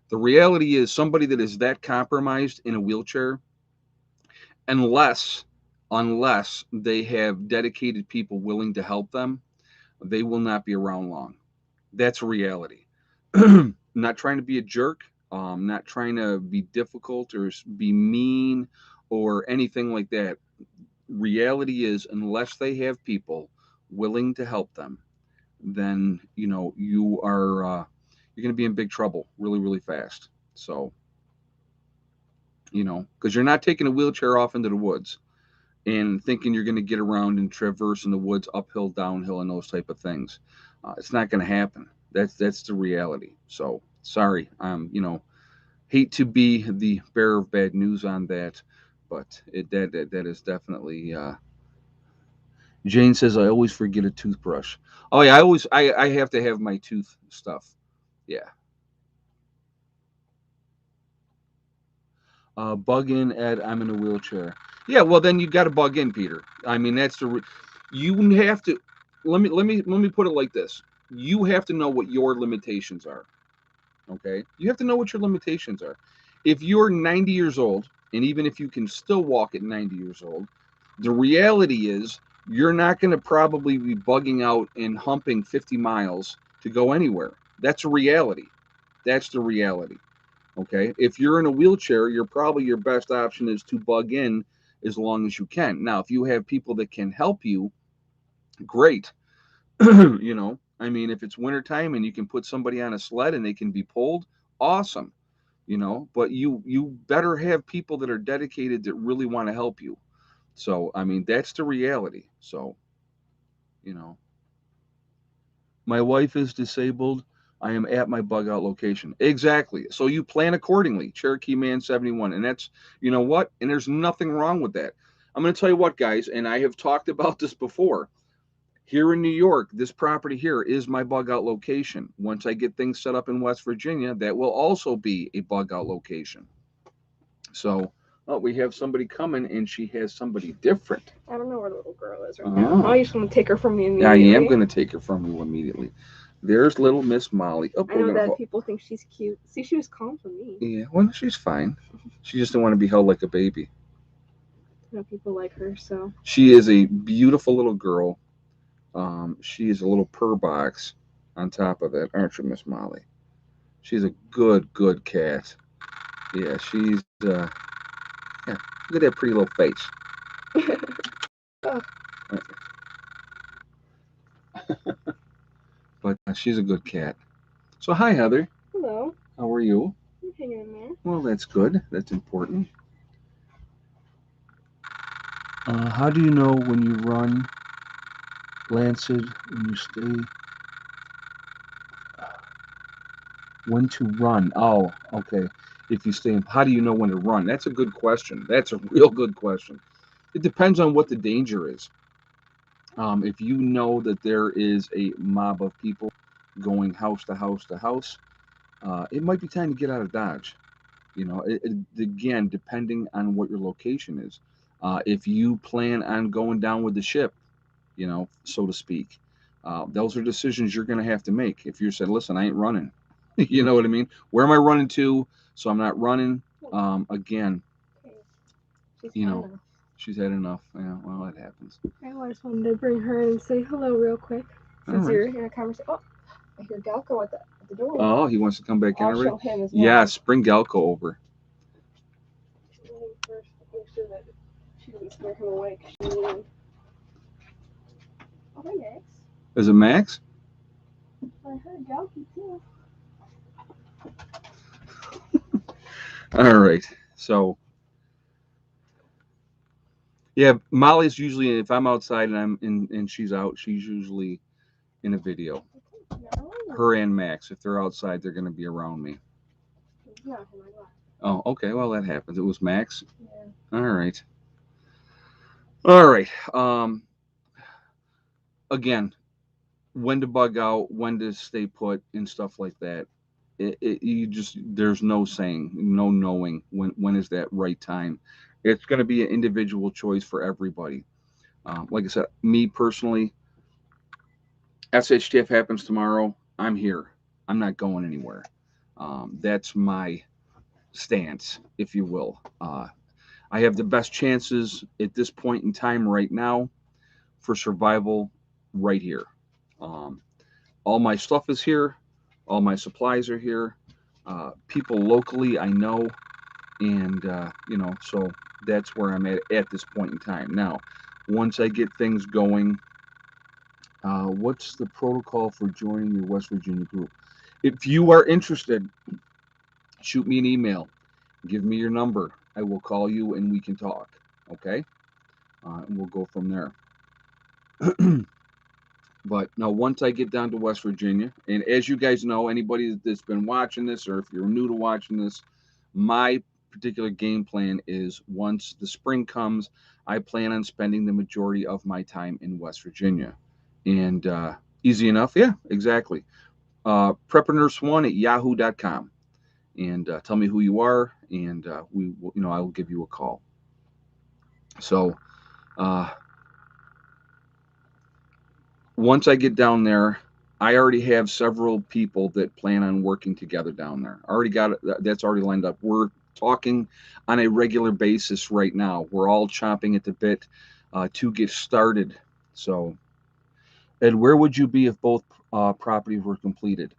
The reality is, somebody that is that compromised in a wheelchair, unless they have dedicated people willing to help them, they will not be around long. That's reality. I'm not trying to be a jerk. Not trying to be difficult or be mean or anything like that. Reality is, unless they have people willing to help them, then you're going to be in big trouble really, really fast. So because you're not taking a wheelchair off into the woods and thinking you're going to get around and traverse in the woods uphill, downhill, and those type of things. It's not going to happen. That's the reality. So sorry. Hate to be the bearer of bad news on that, but that is definitely. Jane says I always forget a toothbrush. Oh yeah, I have to have my tooth stuff. Yeah. Bug in, Ed. I'm in a wheelchair. Yeah, well then you got to bug in, Peter. I mean that's you have to. Let me put it like this. You have to know what your limitations are. Okay, you have to know what your limitations are. If you're 90 years old, and even if you can still walk at 90 years old, the reality is you're not going to probably be bugging out and humping 50 miles to go anywhere. That's a reality. That's the reality. Okay. If you're in a wheelchair, your best option is to bug in as long as you can. Now, if you have people that can help you, great. I mean, if it's wintertime and you can put somebody on a sled and they can be pulled, awesome. But you better have people that are dedicated that really want to help you. So, I mean, that's the reality. So, you know, my wife is disabled. I am at my bug out location. Exactly. So you plan accordingly, Cherokee Man 71. And that's, you know what? And there's nothing wrong with that. I'm going to tell you what, guys, and I have talked about this before. Here in New York, this property here is my bug out location. Once I get things set up in West Virginia, that will also be a bug out location. So, oh, we have somebody coming, and she has somebody different. I don't know where the little girl is right now. Oh, you just want to take her from me I immediately. am going to take her from you immediately. There's little Miss Molly. Oh, I know that people think she's cute. See, she was calm for me. Yeah, well, she's fine. She just didn't want to be held like a baby. You know, people like her, so. She is a beautiful little girl. She is a little purr box on top of that, aren't you, Miss Molly? She's a good, good cat. Yeah, she's yeah. Look at that pretty little face. Oh. But she's a good cat. So hi, Heather. Hello. How are you? I'm hanging in there. Well, that's good. That's important. How do you know when you run, Lancet, when you stay? When to run? Oh, okay. If you stay, how do you know when to run? That's a good question. That's a real good question. It depends on what the danger is. If you know that there is a mob of people going house to house to house, it might be time to get out of Dodge. Again, depending on what your location is. If you plan on going down with the ship, so to speak, those are decisions you're going to have to make. If you said, listen, I ain't running, you know what I mean? Where am I running to? So I'm not running. Again, she's had enough. Yeah, well, that happens. I just wanted to bring her in and say hello real quick. Since you're in a conversation. Oh, I hear Galco with the the door. Oh, he wants to come back in I'll already? show him as well. Yes, bring Galco over. Let me first make sure that she doesn't scare him away. 'Cause she will. Oh, hi, Max. Is it Max? I heard Galky too. All right. So, yeah, Molly's usually, if I'm outside and and she's out, she's usually in a video. No. Her and Max, if they're outside, they're going to be around me. It's not him, I got. Oh, okay. Well, that happens. It was Max. Yeah. All right. All right. Again, when to bug out, when to stay put, and stuff like that. You just, there's no saying, no knowing when is that right time. It's going to be an individual choice for everybody. Like I said, me personally, SHTF happens tomorrow, I'm here. I'm not going anywhere. That's my stance, if you will. I have the best chances at this point in time right now for survival right here. Um, all my stuff is here, all my supplies are here. People locally I know, and so that's where I'm at this point in time. Now, once I get things going, what's the protocol for joining your West Virginia group? If you are interested, shoot me an email, give me your number. I will call you and we can talk. Okay, and we'll go from there. But now, once I get down to West Virginia, and as you guys know, anybody that's been watching this, or if you're new to watching this, my particular game plan is once the spring comes, I plan on spending the majority of my time in West Virginia. And easy enough. Yeah, exactly. Preppernurse1 at yahoo.com. And tell me who you are, and we will, I will give you a call. So, uh, once I get down there, I already have several people that plan on working together down there. I already got it. That's already lined up. We're talking on a regular basis right now. We're all chomping at the bit to get started. So, Ed, where would you be if both properties were completed?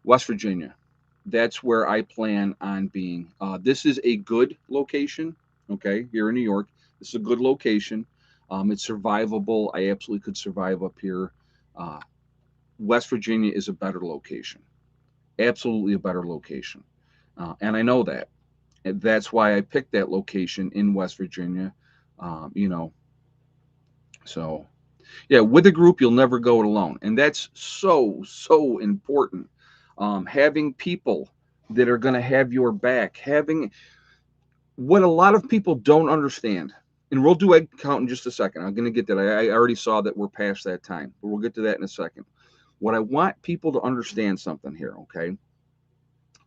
West Virginia. That's where I plan on being. This is a good location, okay, here in New York. This is a good location. It's survivable. I absolutely could survive up here. Uh, West Virginia is a better location, absolutely a better location. And I know that. And that's why I picked that location in West Virginia. Um, you know, so yeah, with a group, you'll never go it alone. And that's so important. Having people that are going to have your back, having what a lot of people don't understand. And we'll do egg count in just a second. I'm going to get that. I already saw that we're past that time, but we'll get to that in a second. What I want people to understand something here, okay?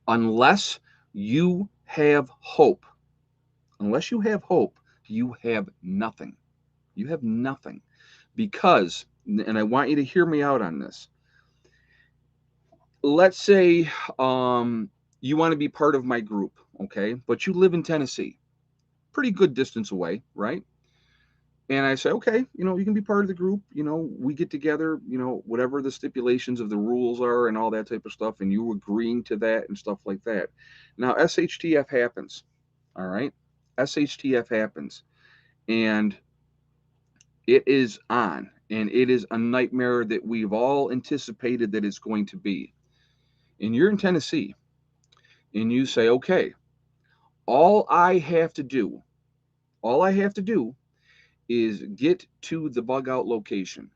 Unless you have hope, you have nothing. You have nothing. Because, and I want you to hear me out on this. Let's say you want to be part of my group, okay? But you live in Tennessee, pretty good distance away, right? And I say, okay, you can be part of the group. We get together, whatever the stipulations of the rules are and all that type of stuff, and you agreeing to that and stuff like that. Now, SHTF happens, all right? SHTF happens, and it is on, and it is a nightmare that we've all anticipated that it's going to be. And you're in Tennessee, and you say, okay, all I have to do, all I have to do is get to the bug out location.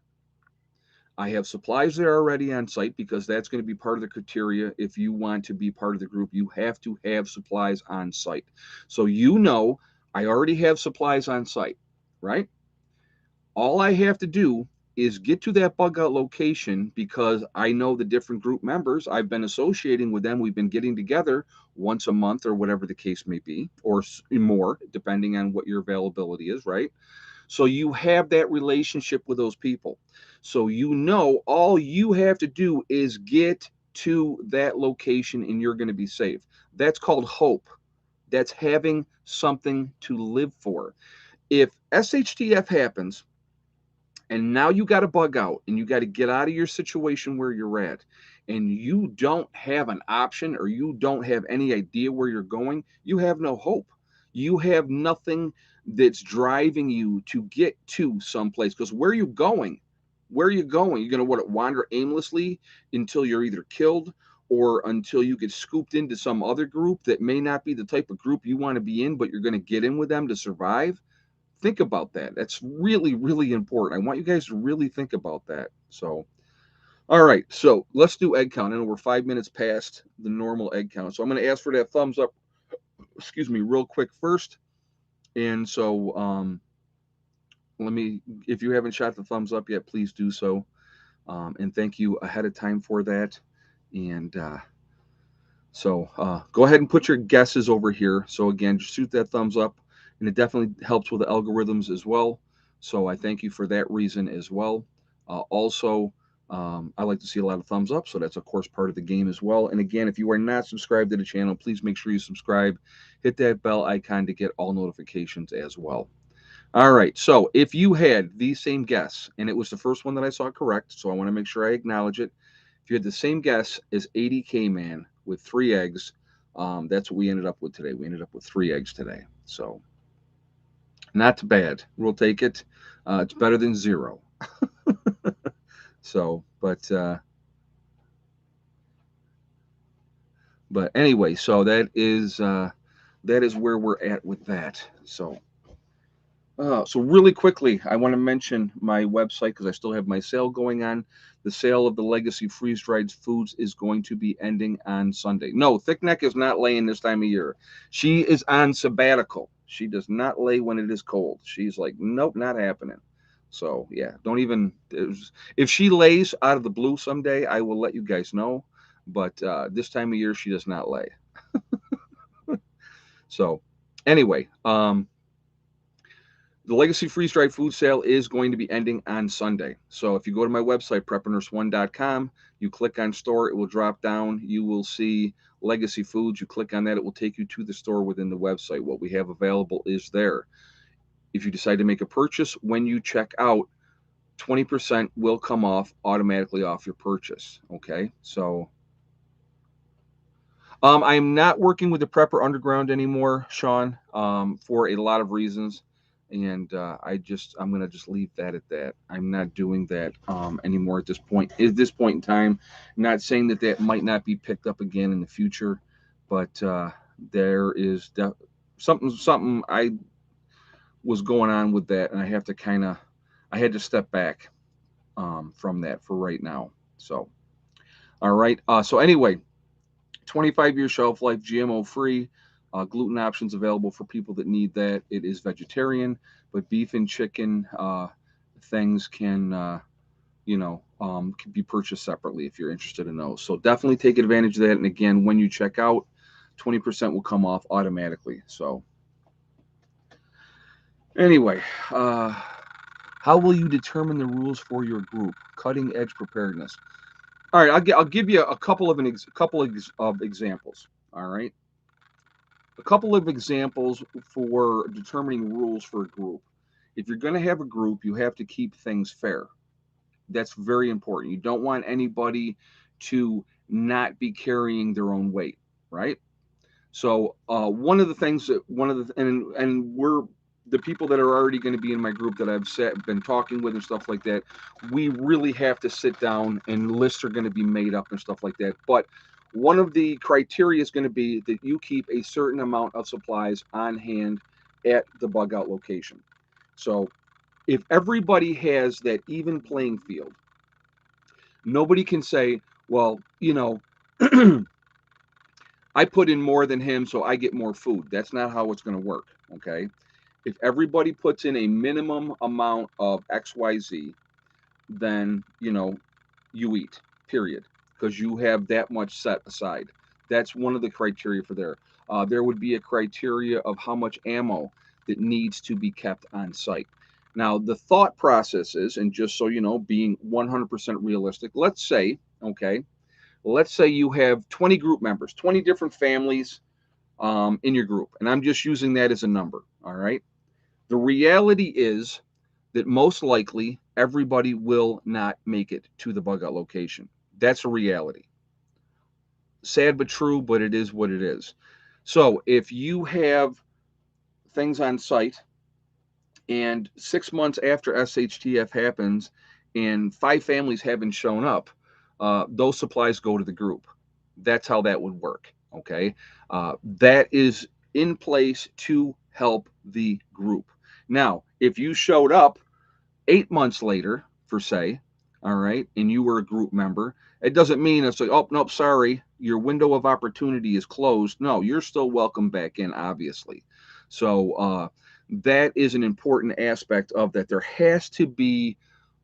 I have supplies there already on site because that's going to be part of the criteria. If you want to be part of the group, you have to have supplies on site. So I already have supplies on site, right? All I have to do is get to that bug out location because I know the different group members. I've been associating with them. We've been getting together once a month or whatever the case may be, or more, depending on what your availability is, right? So you have that relationship with those people. So all you have to do is get to that location and you're going to be safe. That's called hope. That's having something to live for. If SHTF happens, and now you got to bug out and you got to get out of your situation where you're at, and you don't have an option or you don't have any idea where you're going, you have no hope. You have nothing that's driving you to get to someplace, because where are you going? Where are you going? You're going to wander aimlessly until you're either killed or until you get scooped into some other group that may not be the type of group you want to be in, but you're going to get in with them to survive. Think about that. That's really, really important. I want you guys to really think about that. So, all right. So let's do egg count. I know we're 5 minutes past the normal egg count. So I'm going to ask for that thumbs up, excuse me, real quick first. And so, let me, if you haven't shot the thumbs up yet, please do so. And thank you ahead of time for that. And go ahead and put your guesses over here. So again, just shoot that thumbs up, and it definitely helps with the algorithms as well. So I thank you for that reason as well. Also, I like to see a lot of thumbs up, so that's of course part of the game as well. And again, if you are not subscribed to the channel, please make sure you subscribe. Hit that bell icon to get all notifications as well. All right. So if you had the same guess, and it was the first one that I saw correct, so I want to make sure I acknowledge it. If you had the same guess as 80K Man with 3 eggs, that's what we ended up with today. We ended up with 3 eggs today. So not bad. We'll take it. It's better than 0. So, but anyway, so that is where we're at with that. So really quickly, I want to mention my website because I still have my sale going on. The sale of the Legacy freeze-dried foods is going to be ending on Sunday. No, Thickneck is not laying this time of year. She is on sabbatical. She does not lay when it is cold. She's like, nope, not happening. So yeah, don't even. If she lays out of the blue someday, I will let you guys know. But this time of year, she does not lay. So anyway, the Legacy Freeze Dried Food Sale is going to be ending on Sunday. So if you go to my website, preppernurse1.com, you click on store, it will drop down. You will see Legacy Foods. You click on that, it will take you to the store within the website. What we have available is there. If you decide to make a purchase, when you check out, 20% will come off automatically off your purchase. Okay, so I'm not working with the Prepper Underground anymore, Sean, for a lot of reasons, and I'm gonna just leave that at that. I'm not doing that anymore at this point. At this point in time, not saying that that might not be picked up again in the future, but there is something I was going on with that, and I had to step back from that for right now. So, all right. So anyway. 25-year shelf life, GMO free, gluten options available for people that need that. It is vegetarian, but beef and chicken things can be purchased separately if you're interested in those. So definitely take advantage of that. And again, when you check out, 20% will come off automatically. So anyway, how will you determine the rules for your group? Cutting edge preparedness. All right, I'll give you a couple of examples. All right, a couple of examples for determining rules for a group. If you're going to have a group, you have to keep things fair. That's very important. You don't want anybody to not be carrying their own weight, right? So one of the things that and we're the people that are already going to be in my group that been talking with and stuff like that. We really have to sit down, and lists are going to be made up and stuff like that. But one of the criteria is going to be that you keep a certain amount of supplies on hand at the bug out location. So if everybody has that even playing field, nobody can say, well, I put in more than him, so I get more food. That's not how it's going to work, okay? If everybody puts in a minimum amount of XYZ, then, you eat, period, because you have that much set aside. That's one of the criteria for there. There would be a criteria of how much ammo that needs to be kept on site. Now, the thought process is, and just so you know, being 100% realistic, let's say you have 20 group members, 20 different families in your group, and I'm just using that as a number, all right? The reality is that most likely everybody will not make it to the bug out location. That's a reality. Sad but true, but it is what it is. So if you have things on site and 6 months after SHTF happens and 5 families haven't shown up, those supplies go to the group. That's how that would work. Okay. That is in place to help the group. Now, if you showed up 8 months later, for say, all right, and you were a group member, it doesn't mean it's like, oh, nope, sorry, your window of opportunity is closed. No, you're still welcome back in, obviously. So that is an important aspect of that. There has to be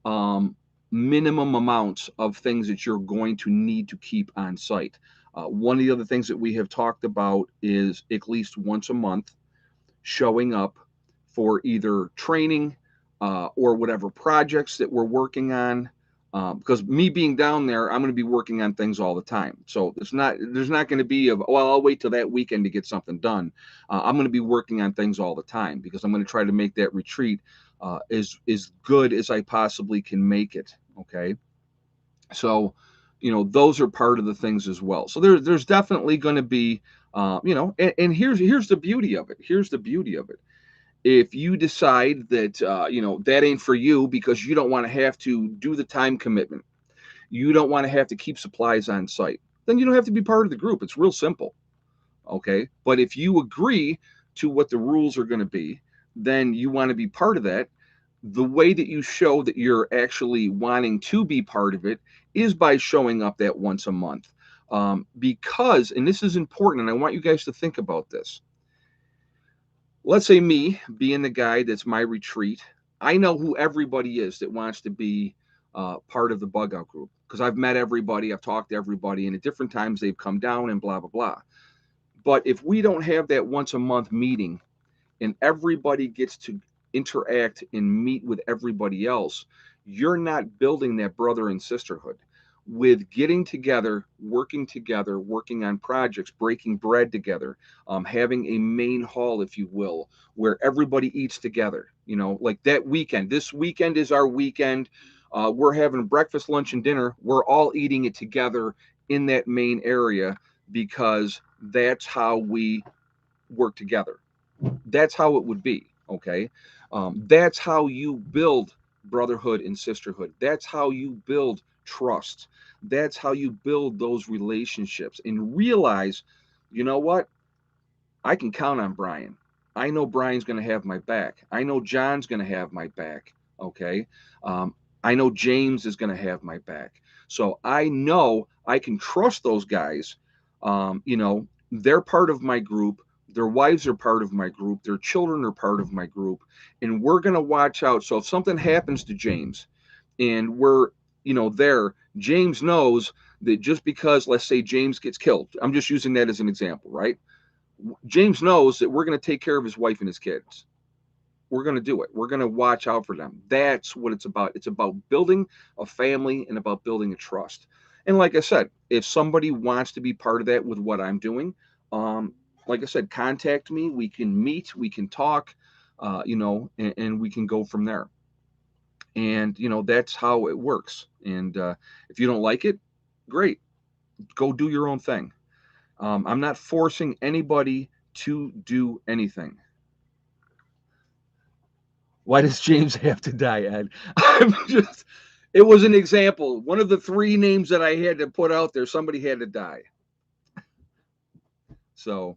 um, minimum amounts of things that you're going to need to keep on site. One of the other things that we have talked about is at least once a month showing up for either training or whatever projects that we're working on. Because me being down there, I'm going to be working on things all the time. So there's not going to be well, I'll wait till that weekend to get something done. I'm going to be working on things all the time because I'm going to try to make that retreat as good as I possibly can make it. Okay, so those are part of the things as well. So there's definitely going to be and here's the beauty of it. Here's the beauty of it. If you decide that that ain't for you because you don't want to have to do the time commitment, you don't want to have to keep supplies on site, then you don't have to be part of the group. It's real simple. Okay, but if you agree to what the rules are going to be, then you want to be part of that. The way that you show that you're actually wanting to be part of it is by showing up that once a month. Because, and this is important, and I want you guys to think about this. Let's say me being the guy that's my retreat, I know who everybody is that wants to be part of the bug out group because I've met everybody, I've talked to everybody, and at different times they've come down and blah, blah, blah. But if we don't have that once a month meeting and everybody gets to interact and meet with everybody else, you're not building that brother and sisterhood. With getting together, working on projects, breaking bread together, having a main hall, if you will, where everybody eats together. Like that weekend. This weekend is our weekend. We're having breakfast, lunch, and dinner. We're all eating it together in that main area because that's how we work together. That's how it would be. Okay. That's how you build brotherhood and sisterhood. That's how you build trust. That's how you build those relationships and realize, you know what? I can count on Brian. I know Brian's going to have my back. I know John's going to have my back. Okay. Um, I know James is going to have my back. So I know I can trust those guys. They're part of my group. Their wives are part of my group. Their children are part of my group. And we're going to watch out. So if something happens to James and we're, there, James knows that just because, let's say, James gets killed, I'm just using that as an example, right? James knows that we're going to take care of his wife and his kids. We're going to do it. We're going to watch out for them. That's what it's about. It's about building a family and about building a trust. And like I said, if somebody wants to be part of that with what I'm doing, like I said, contact me. We can meet, we can talk, and we can go from there. And, that's how it works. And if you don't like it, great. Go do your own thing. I'm not forcing anybody to do anything. Why does James have to die, Ed? It was an example. One of the three names that I had to put out there, somebody had to die. So,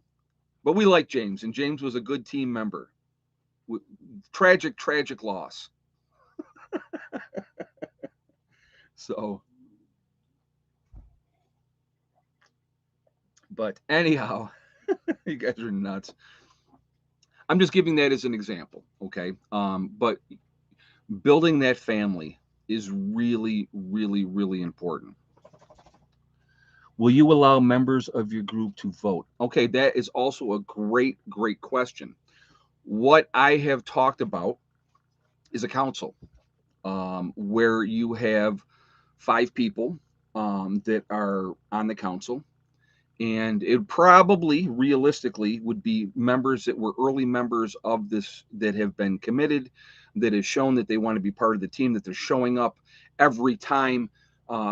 but we like James, and James was a good team member. Tragic, tragic loss. So, but anyhow, you guys are nuts. I'm just giving that as an example, okay? But building that family is really, really, really important. Will you allow members of your group to vote? Okay, that is also a great, great question. What I have talked about is a council where you have 5 people that are on the council. And it probably realistically would be members that were early members of this that have been committed, that have shown that they want to be part of the team, that they're showing up every time,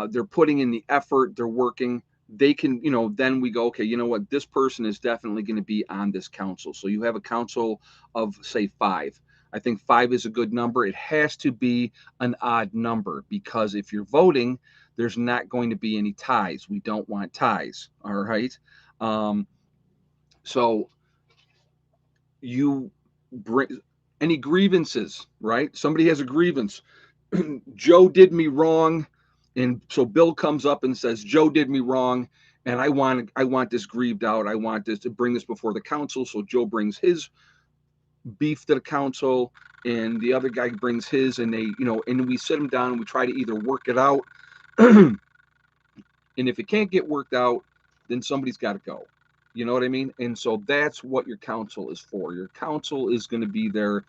they're putting in the effort, they're working. they can, then we go, okay, you know what, this person is definitely going to be on this council. So you have a council of, say, five. I think five is a good number. It has to be an odd number, because if you're voting, there's not going to be any ties. We don't want ties. All right. Um, so you bring any grievances, right? Somebody has a grievance. Joe did me wrong, and so Bill comes up and says Joe did me wrong, and I want this grieved out. I want this to bring this before the council. So Joe brings his beef to the council, and the other guy brings his, and and we sit them down and we try to either work it out. And if it can't get worked out, then somebody's got to go. You know what I mean? And so that's what your council is for. Your council is going to be there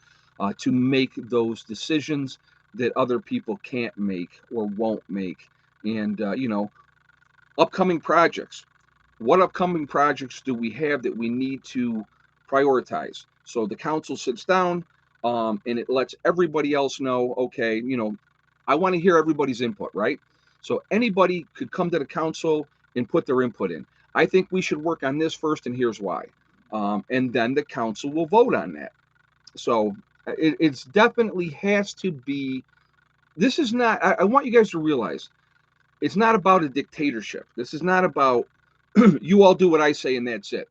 to make those decisions that other people can't make or won't make. And, upcoming projects. What upcoming projects do we have that we need to prioritize? So the council sits down, and it lets everybody else know, okay, I want to hear everybody's input, right? So anybody could come to the council and put their input in. I think we should work on this first, and here's why. And then the council will vote on that. So it's definitely has to be. This is not. I want you guys to realize it's not about a dictatorship. This is not about you all do what I say and that's it.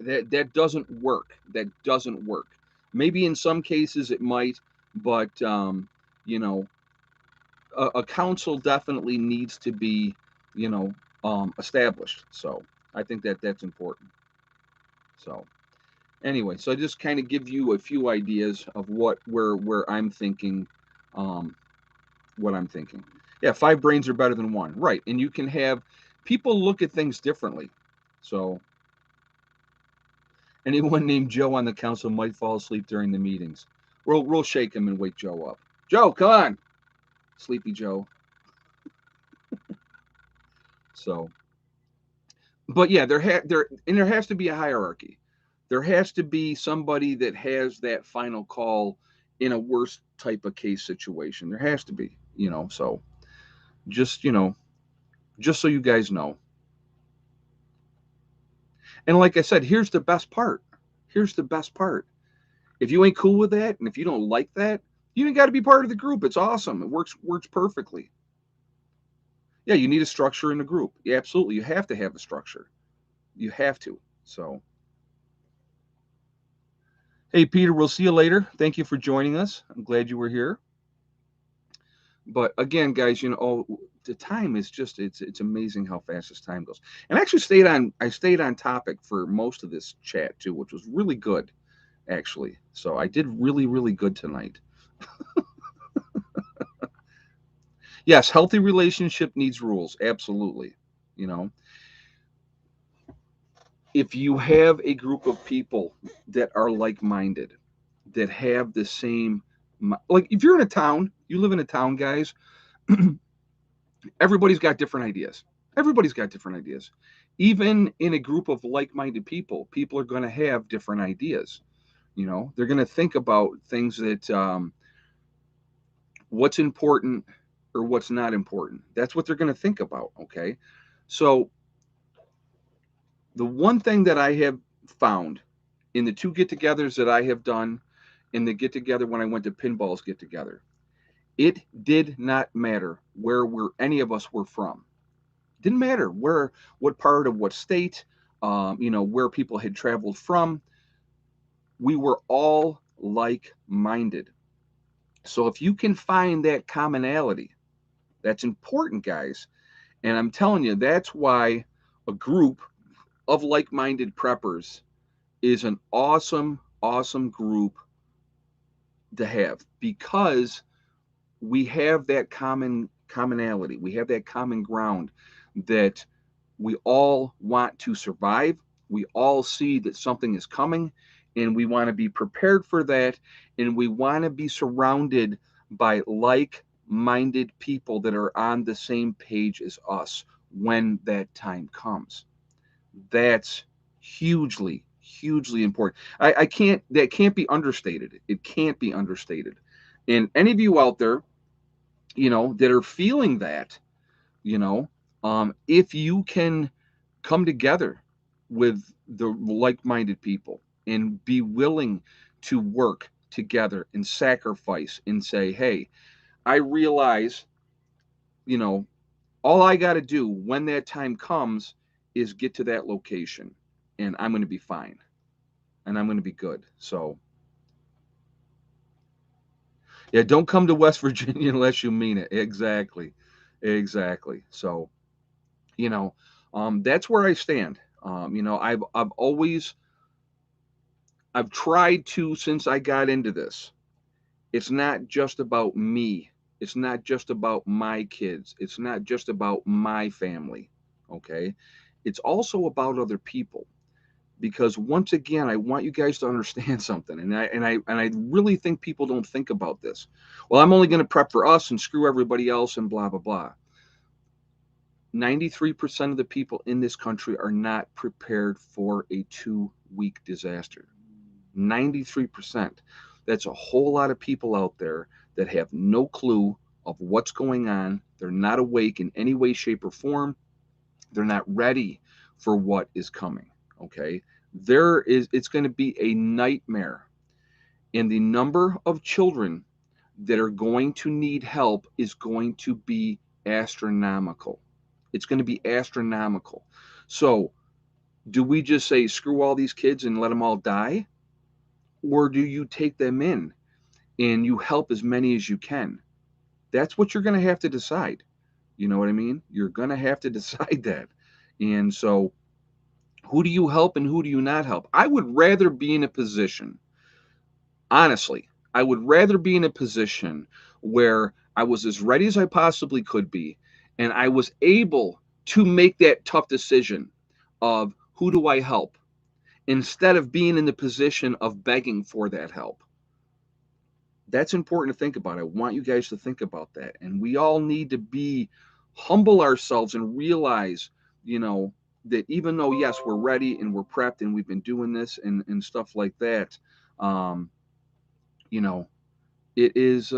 That doesn't work. That doesn't work. Maybe in some cases it might, but you know, a council definitely needs to be, established. So I think that's important. So anyway, so I just kind of give you a few ideas of where I'm thinking, um, what I'm thinking. Yeah, five brains are better than one, right? And you can have people look at things differently. So anyone named Joe on the council might fall asleep during the meetings. We'll shake him and wake Joe up. Joe, come on, Sleepy Joe. So, but yeah, there has to be a hierarchy. There has to be somebody that has that final call in a worst type of case situation. There has to be, So just just so you guys know. And like I said, here's the best part. Here's the best part. If you ain't cool with that, and if you don't like that, you ain't got to be part of the group. It's awesome. It works perfectly. Yeah, you need a structure in the group. Yeah, absolutely. You have to have a structure. You have to. So, hey, Peter, we'll see you later. Thank you for joining us. I'm glad you were here. But again, guys, the time is just it's amazing how fast this time goes. And I actually stayed on topic for most of this chat too, which was really good actually. So I did really really good tonight. Yes, healthy relationship needs rules. Absolutely. You know, if you have a group of people that are like-minded, that have the same, like if you're in a town, you live in a town, guys, everybody's got different ideas. Everybody's got different ideas. Even in a group of like-minded people are going to have different ideas. They're going to think about things that what's important or what's not important. That's what they're going to think about. Okay. So the one thing that I have found in the two get-togethers that I have done, in the get-together when I went to pinballs get-together, it did not matter where any of us were from. It didn't matter what part of what state, where people had traveled from. We were all like-minded. So if you can find that commonality, that's important, guys. And I'm telling you, that's why a group of like-minded preppers is an awesome, awesome group to have, because we have that commonality. We have that common ground that we all want to survive. We all see that something is coming, and we want to be prepared for that. And we want to be surrounded by like-minded people that are on the same page as us when that time comes. That's hugely, hugely important. I can't, that can't be understated. It can't be understated. And any of you out there, that are feeling that, you know, If you can come together with the like-minded people and be willing to work together and sacrifice and say, hey, I realize, you know, all I got to do when that time comes is get to that location and I'm going to be fine and I'm going to be good. So, yeah, don't come to West Virginia unless you mean it. Exactly. Exactly. So, you know, that's where I stand. I've always I've tried to since I got into this. It's not just about me. It's not just about my kids. It's not just about my family. Okay? It's also about other people. Because once again, I want you guys to understand something. And I really think people don't think about this. Well, I'm only going to prep for us and screw everybody else and blah blah blah. 93% of the people in this country are not prepared for a 2-week disaster. 93%. That's a whole lot of people out there that have no clue of what's going on. They're not awake in any way, shape, or form. They're not ready for what is coming. Okay. It's going to be a nightmare. And the number of children that are going to need help is going to be astronomical. It's going to be astronomical. So, do we just say screw all these kids and let them all die? Or do you take them in and you help as many as you can? That's what you're going to have to decide. You know what I mean? You're going to have to decide that. And so, who do you help and who do you not help? I would rather be in a position, honestly, I would rather be in a position where I was as ready as I possibly could be and I was able to make that tough decision of who do I help instead of being in the position of begging for that help. That's important to think about. I want you guys to think about that. And we all need to be humble ourselves and realize, you know, that even though, yes, we're ready and we're prepped and we've been doing this and stuff like that, um, you know, it is,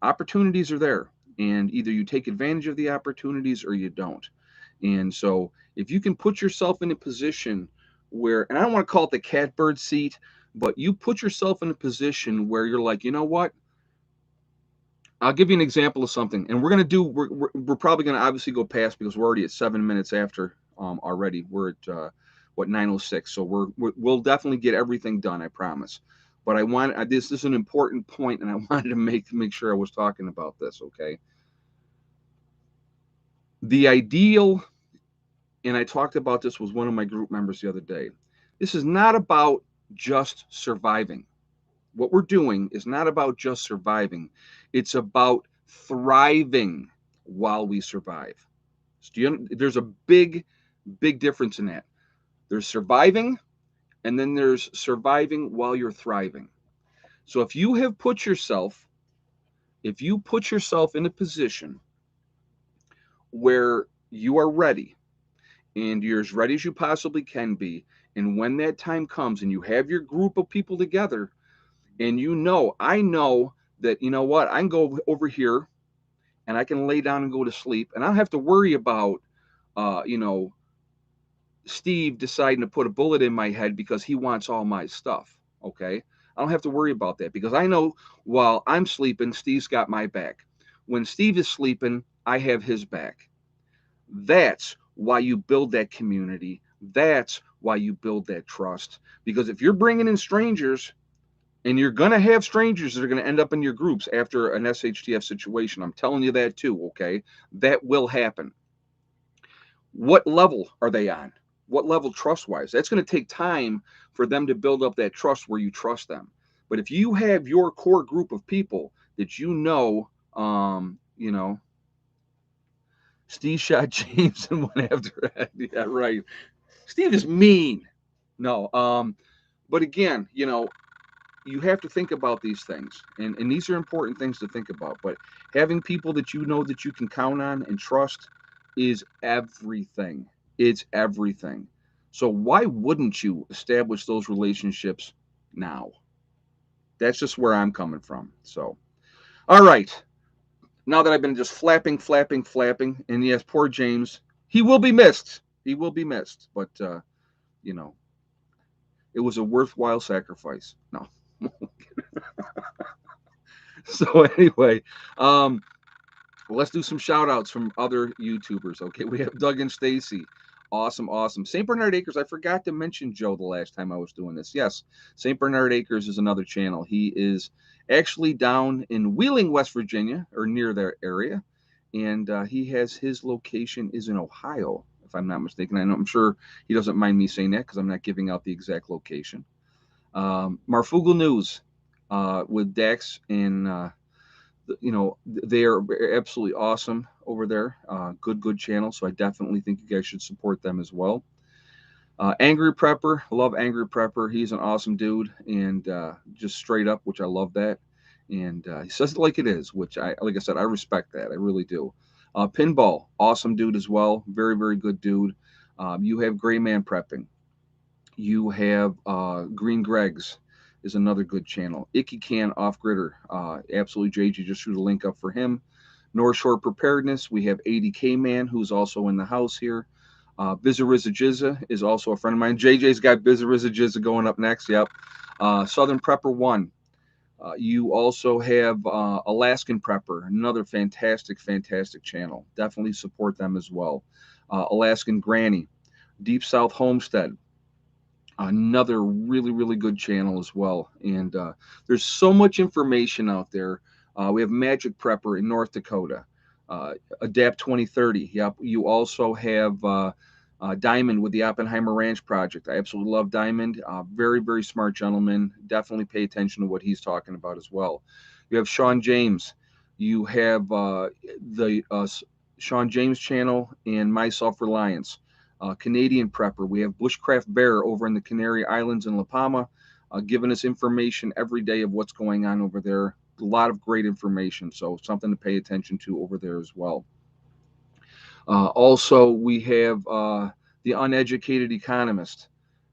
opportunities are there. And either you take advantage of the opportunities or you don't. And so if you can put yourself in a position where, and I don't want to call it the catbird seat, but you put yourself in a position where you're like, you know what? I'll give you an example of something, and we're probably going to obviously go past because we're already at 7 minutes after already. We're at what 9:06, so we'll definitely get everything done. I promise. But this is an important point, and I wanted to make sure I was talking about this. Okay, the ideal, and I talked about this with one of my group members the other day. This is not about just surviving. What we're doing is not about just surviving, it's about thriving while we survive. There's a big difference in that. There's surviving, and then there's surviving while you're thriving. So if you put yourself in a position where you are ready and you're as ready as you possibly can be, and when that time comes and you have your group of people together, and I know that, you know what, I can go over here and I can lay down and go to sleep, and I don't have to worry about, uh, you know, Steve deciding to put a bullet in my head because he wants all my stuff. Okay. I don't have to worry about that because I know while I'm sleeping, Steve's got my back. When Steve is sleeping, I have his back. That's why you build that community. That's why you build that trust. Because if you're bringing in strangers, and you're going to have strangers that are going to end up in your groups after an SHTF situation. I'm telling you that too, okay? That will happen. What level are they on? What level trust wise? That's going to take time for them to build up that trust where you trust them. But if you have your core group of people that Steve shot James and went after that. Yeah, right. Steve is mean. No, but again, you have to think about these things, and these are important things to think about. But having people that you know that you can count on and trust is everything. It's everything. So why wouldn't you establish those relationships now? That's just where I'm coming from. So, all right, now that I've been just flapping, and yes, poor James, he will be missed. He will be missed, but you know, it was a worthwhile sacrifice. No. So anyway, um, let's do some shout outs from other YouTubers. Okay, we have Doug and Stacy. Awesome, awesome. St. Bernard Acres, I forgot to mention Joe the last time I was doing this. Yes, St. Bernard Acres is another channel. He is actually down in Wheeling, West Virginia, or near their area. And he has his location is in Ohio, if I'm not mistaken. I'm sure he doesn't mind me saying that because I'm not giving out the exact location. Marfugal News with Dax and they are absolutely awesome over there. Good channel. So I definitely think you guys should support them as well. Angry Prepper, love Angry Prepper. He's an awesome dude and just straight up, which I love that. And he says it like it is, which like I said, I respect that. I really do. Pinball, awesome dude as well. Very, very good dude. You have Gray Man Prepping. You have Green Greg's is another good channel. Icky Can Off Gritter, absolutely JG just threw the link up for him. North Shore Preparedness, we have 80K Man who's also in the house here. Bizarizza Jizza is also a friend of mine. JJ's got Bizarizza Jizza going up next. Yep. Southern Prepper 1. You also have Alaskan Prepper, another fantastic channel. Definitely support them as well. Alaskan Granny, Deep South Homestead, another really good channel as well. And there's so much information out there. We have Magic Prepper in North Dakota, Adapt 2030. Yep. You also have Diamond with the Oppenheimer Ranch Project. I absolutely love Diamond. Very smart gentleman. Definitely pay attention to what he's talking about as well. You have Sean James. You have the Sean James channel and My Self Reliance. Canadian Prepper. We have Bushcraft Bear over in the Canary Islands in La Palma, giving us information every day of what's going on over there. A lot of great information, so something to pay attention to over there as well. Also, we have The Uneducated Economist,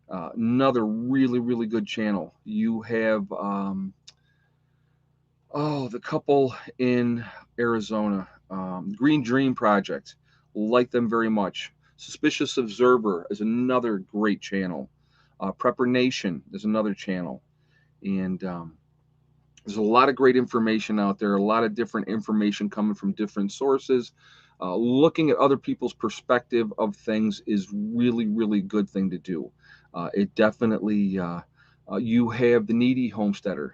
another really good channel. You have the couple in Arizona, Green Dream Project, like them very much. Suspicious Observer is another great channel. Prepper Nation is another channel. And there's a lot of great information out there, a lot of different information coming from different sources. Looking at other people's perspective of things is really good thing to do. It definitely, you have the Needy Homesteader,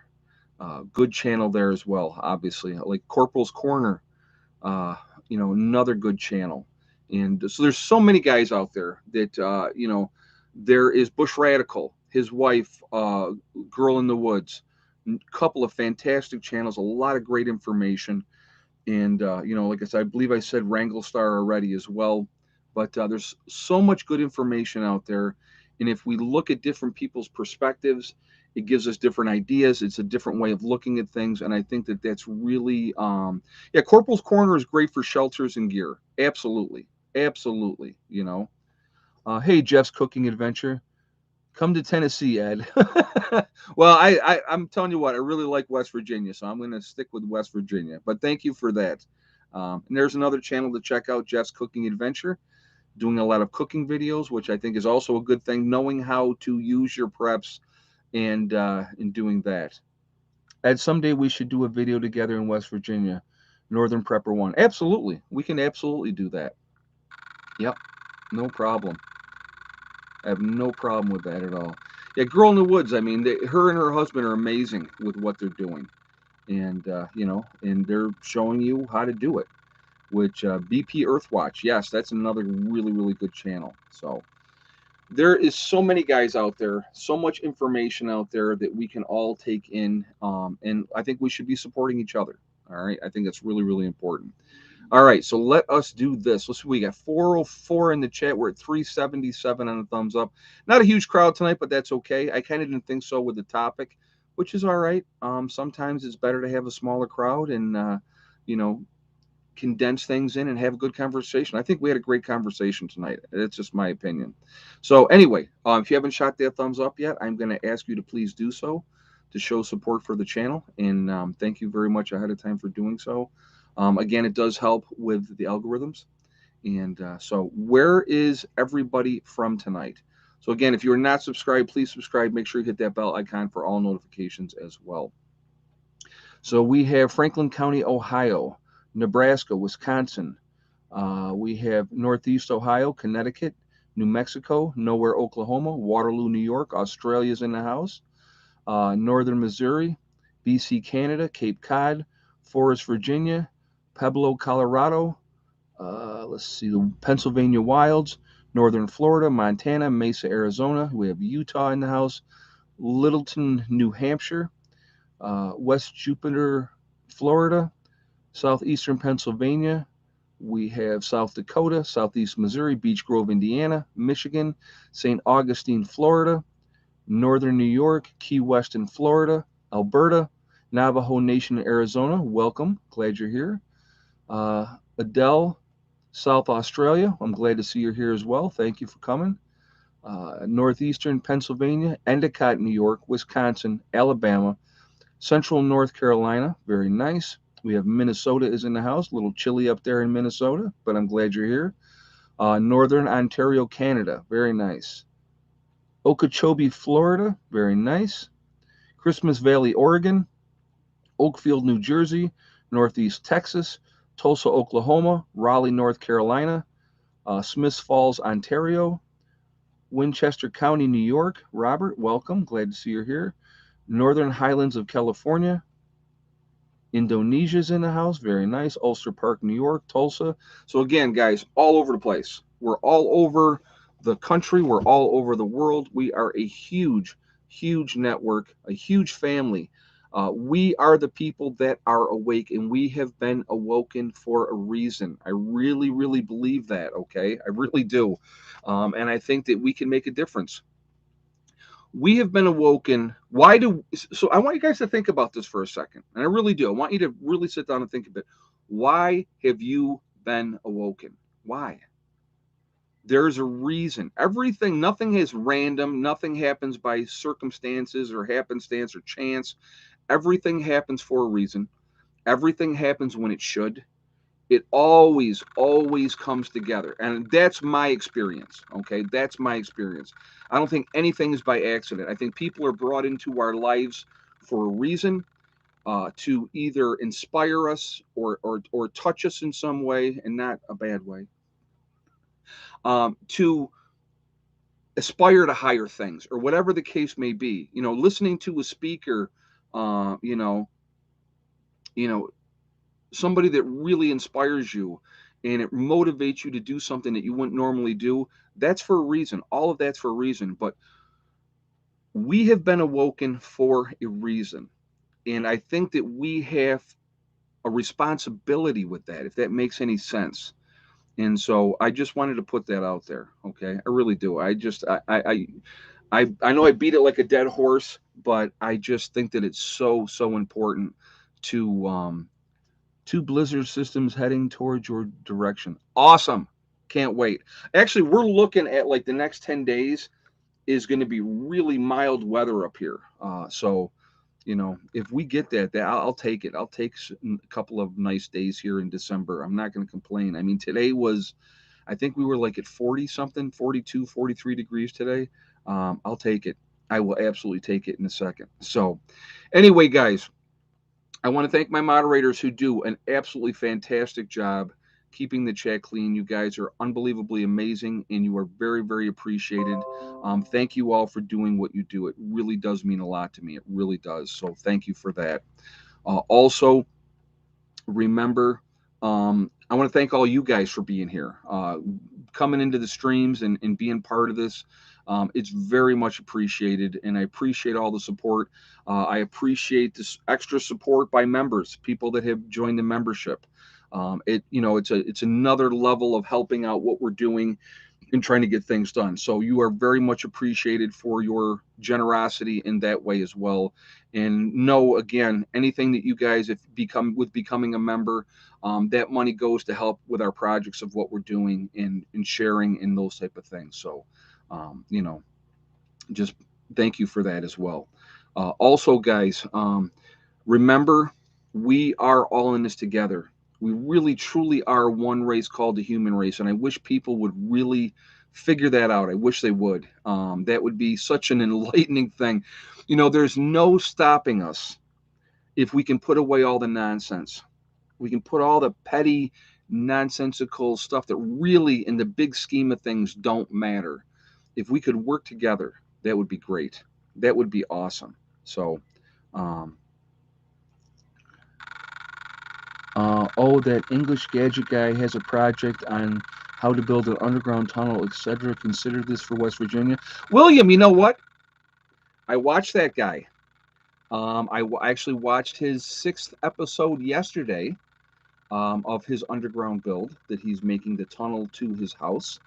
good channel there as well, obviously. Like Corporal's Corner, another good channel. And so there's so many guys out there that, there is Bush Radical, his wife, Girl in the Woods, a couple of fantastic channels, a lot of great information. And, like I said, I believe I said Wrangle Star already as well. But there's so much good information out there. And if we look at different people's perspectives, it gives us different ideas. It's a different way of looking at things. And I think that that's really, Corporal's Corner is great for shelters and gear. Absolutely. Hey, Jeff's Cooking Adventure. Come to Tennessee, Ed. Well, I'm telling you what, I really like West Virginia, so I'm going to stick with West Virginia. But thank you for that. And there's another channel to check out, Jeff's Cooking Adventure, doing a lot of cooking videos, which I think is also a good thing, knowing how to use your preps and in doing that. Ed, someday we should do a video together in West Virginia, Northern Prepper 1. Absolutely. We can absolutely do that. Yep, no problem. I have no problem with that at all. Yeah, Girl in the Woods. I mean, her and her husband are amazing with what they're doing, and and they're showing you how to do it. Which BP Earthwatch, yes, that's another really good channel. So there is so many guys out there, so much information out there that we can all take in, and I think we should be supporting each other. All right, I think that's really important. All right, so let us do this. Let's see, we got 404 in the chat. We're at 377 on the thumbs up. Not a huge crowd tonight, but that's okay. I kind of didn't think so with the topic, which is all right. Sometimes it's better to have a smaller crowd and, condense things in and have a good conversation. I think we had a great conversation tonight. It's just my opinion. So anyway, if you haven't shot that thumbs up yet, I'm going to ask you to please do so to show support for the channel. And thank you very much ahead of time for doing so. Again, it does help with the algorithms. And so, where is everybody from tonight? So, again, if you're not subscribed, please subscribe. Make sure you hit that bell icon for all notifications as well. So, we have Franklin County, Ohio, Nebraska, Wisconsin. We have Northeast Ohio, Connecticut, New Mexico, Nowhere, Oklahoma, Waterloo, New York. Australia's in the house. Northern Missouri, BC, Canada, Cape Cod, Forest, Virginia, Pueblo, Colorado. Let's see, the Pennsylvania Wilds, Northern Florida, Montana, Mesa, Arizona. We have Utah in the house, Littleton, New Hampshire, West Jupiter, Florida, Southeastern Pennsylvania. We have South Dakota, Southeast Missouri, Beech Grove, Indiana, Michigan, St. Augustine, Florida, Northern New York, Key West in Florida, Alberta, Navajo Nation, Arizona. Welcome. Glad you're here. Adele, South Australia. I'm glad to see you're here as well. Thank you for coming. Northeastern Pennsylvania, Endicott, New York, Wisconsin, Alabama, Central North Carolina. Very nice. We have Minnesota is in the house. A little chilly up there in Minnesota, but I'm glad you're here. Northern Ontario, Canada. Very nice. Okeechobee, Florida. Very nice. Christmas Valley, Oregon. Oakfield, New Jersey. Northeast Texas. Tulsa, Oklahoma. Raleigh, North Carolina. Smiths Falls, Ontario. Winchester County, New York. Robert, welcome. Glad to see you're here. Northern Highlands of California. Indonesia's in the house. Very nice. Ulster Park, New York. Tulsa. So, again, guys, all over the place. We're all over the country. We're all over the world. We are a huge, huge network, a huge family. We are the people that are awake, and we have been awoken for a reason. I really, really believe that, okay? I really do. And I think that we can make a difference. We have been awoken. Why do so? I want you guys to think about this for a second, and I really do. I want you to really sit down and think of it. Why have you been awoken? Why? There's a reason. Everything, nothing is random. Nothing happens by circumstances or happenstance or chance. Everything happens for a reason. Everything happens when it should. It always comes together, and that's my experience. Okay, that's my experience. I don't think anything is by accident. I think people are brought into our lives for a reason, to either inspire us or touch us in some way, and not a bad way, to aspire to higher things, or whatever the case may be. Listening to a speaker, uh, you know you know somebody that really inspires you, and it motivates you to do something that you wouldn't normally do. That's for a reason. All of that's for a reason. But we have been awoken for a reason. And I think that we have a responsibility with that, if that makes any sense. And so I just wanted to put that out there. Okay. I really do. I know I beat it like a dead horse, but I just think that it's so, so important to, two blizzard systems heading towards your direction. Awesome. Can't wait. Actually, we're looking at like the next 10 days is going to be really mild weather up here. So, if we get that I'll take it. I'll take a couple of nice days here in December. I'm not going to complain. I mean, today was, I think we were like at 40 something, 42, 43 degrees today. I'll take it. I will absolutely take it in a second. So, anyway, guys, I want to thank my moderators who do an absolutely fantastic job keeping the chat clean. You guys are unbelievably amazing, and you are very, very appreciated. Thank you all for doing what you do. It really does mean a lot to me. It really does. So thank you for that. Also, remember, I want to thank all you guys for being here, coming into the streams and being part of this. It's very much appreciated, and I appreciate all the support. I appreciate this extra support by members, people that have joined the membership. It's another level of helping out what we're doing and trying to get things done. So you are very much appreciated for your generosity in that way as well. And know, again, anything that you guys have becoming a member, that money goes to help with our projects of what we're doing and sharing and those type of things. So, just thank you for that as well. Also, guys, remember, we are all in this together. We really truly are one race called the human race, and I wish people would really figure that out. I wish they would. That would be such an enlightening thing. There's no stopping us if we can put away all the nonsense. We can put all the petty, nonsensical stuff that really, in the big scheme of things, don't matter. If we could work together, that would be great. That would be awesome. So, um, oh, that English gadget guy has a project on how to build an underground tunnel, etc. Consider this for West Virginia. William, you know what? I watched that guy. Actually watched his 6th episode yesterday, of his underground build that he's making the tunnel to his house.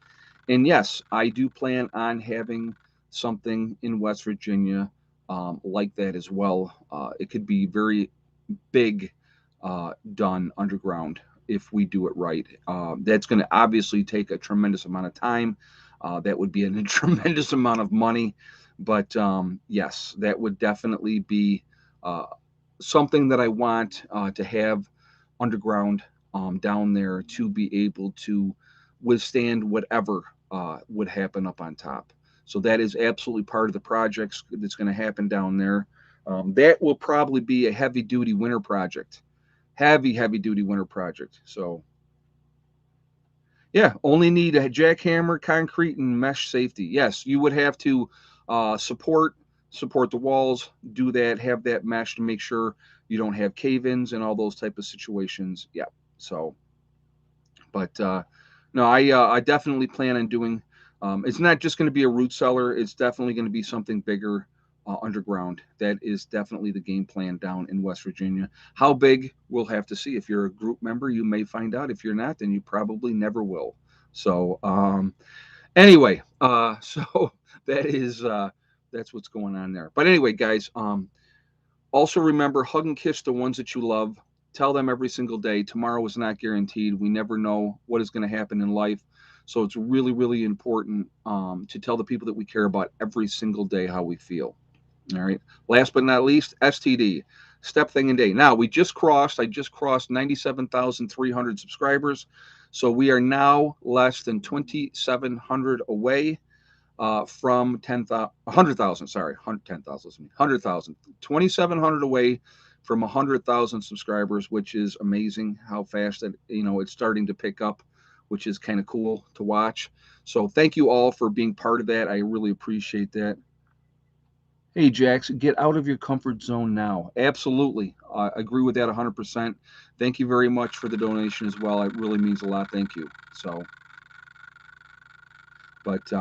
And yes, I do plan on having something in West Virginia, like that as well. It could be very big, done underground if we do it right. That's going to obviously take a tremendous amount of time. That would be a tremendous amount of money. But yes, that would definitely be uh, something that I want to have underground, down there, to be able to withstand whatever would happen up on top. So that is absolutely part of the projects that's going to happen down there. That will probably be a heavy duty winter project. Heavy duty winter project. So yeah, only need a jackhammer, concrete, and mesh safety. Yes, you would have to support the walls, do that, have that mesh to make sure you don't have cave-ins and all those type of situations. Yeah. So, but no, I definitely plan on doing. It's not just going to be a root cellar. It's definitely going to be something bigger, underground. That is definitely the game plan down in West Virginia. How big, we'll have to see. If you're a group member, you may find out. If you're not, then you probably never will. So anyway, so that is that's what's going on there. But anyway, guys, also remember, hug and kiss the ones that you love. Tell them every single day. Tomorrow is not guaranteed. We never know what is going to happen in life. So it's really, really important, to tell the people that we care about every single day how we feel. All right. Last but not least, STD, Step Thing and Day. Now, I just crossed 97,300 subscribers. So we are now less than 2,700 away, from 10,000, 100,000, sorry, 10,000, 100,000, 2,700 away from 100,000 subscribers, which is amazing how fast that, it's starting to pick up, which is kind of cool to watch. So thank you all for being part of that. I really appreciate that. Hey, Jax, get out of your comfort zone now. Absolutely. I agree with that 100%. Thank you very much for the donation as well. It really means a lot. Thank you. So, but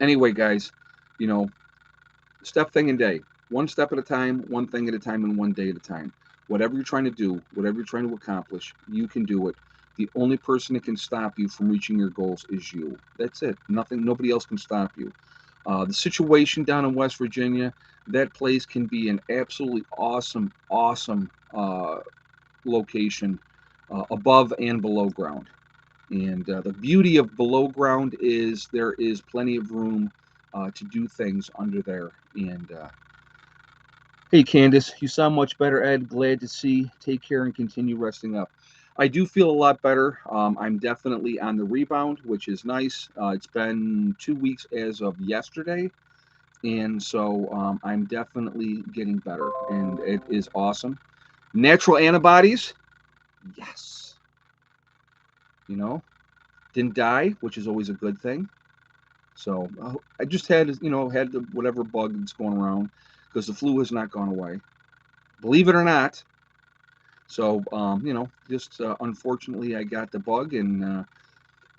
anyway, guys, you know, step thing and day, one step at a time, one thing at a time, and one day at a time. Whatever you're trying to do, whatever you're trying to accomplish, you can do it. The only person that can stop you from reaching your goals is you. That's it. Nobody else can stop you. The situation down in West Virginia, that place can be an absolutely awesome location, above and below ground. And the beauty of below ground is there is plenty of room to do things under there. And hey, Candace, you sound much better, Ed. Glad to see. Take care and continue resting up. I do feel a lot better. I'm definitely on the rebound, which is nice. It's been 2 weeks as of yesterday. And so I'm definitely getting better. And it is awesome. Natural antibodies, yes. You know, didn't die, which is always a good thing. So I just had the whatever bug that's going around, because the flu has not gone away, believe it or not. So just unfortunately, I got the bug and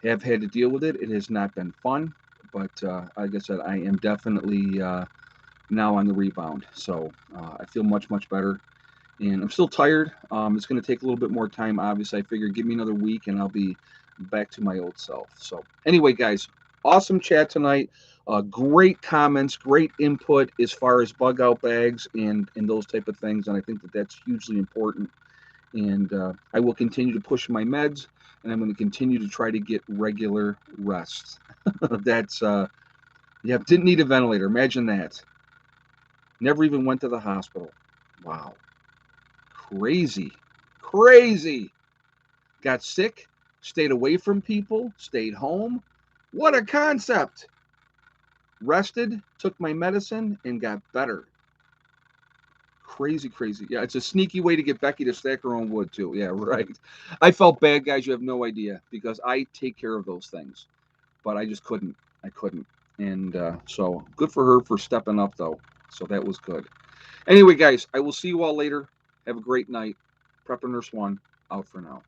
have had to deal with it. It has not been fun, but like I said, I am definitely now on the rebound. So I feel much better, and I'm still tired. It's going to take a little bit more time. Obviously, I figure give me another week and I'll be back to my old self. So anyway, guys, awesome chat tonight. Great comments, great input as far as bug out bags and those type of things. And I think that that's hugely important. And I will continue to push my meds, and I'm going to continue to try to get regular rest. That's didn't need a ventilator. Imagine that. Never even went to the hospital. Wow. Crazy. got sick, stayed away from people, stayed home. What a concept. Rested, took my medicine, and got better. Crazy, crazy. Yeah, it's a sneaky way to get Becky to stack her own wood, too. Yeah, right. I felt bad, guys. You have no idea because I take care of those things, but I just couldn't. I couldn't. And so good for her for stepping up, though. So that was good. Anyway, guys, I will see you all later. Have a great night. Prepper Nurse 1 out for now.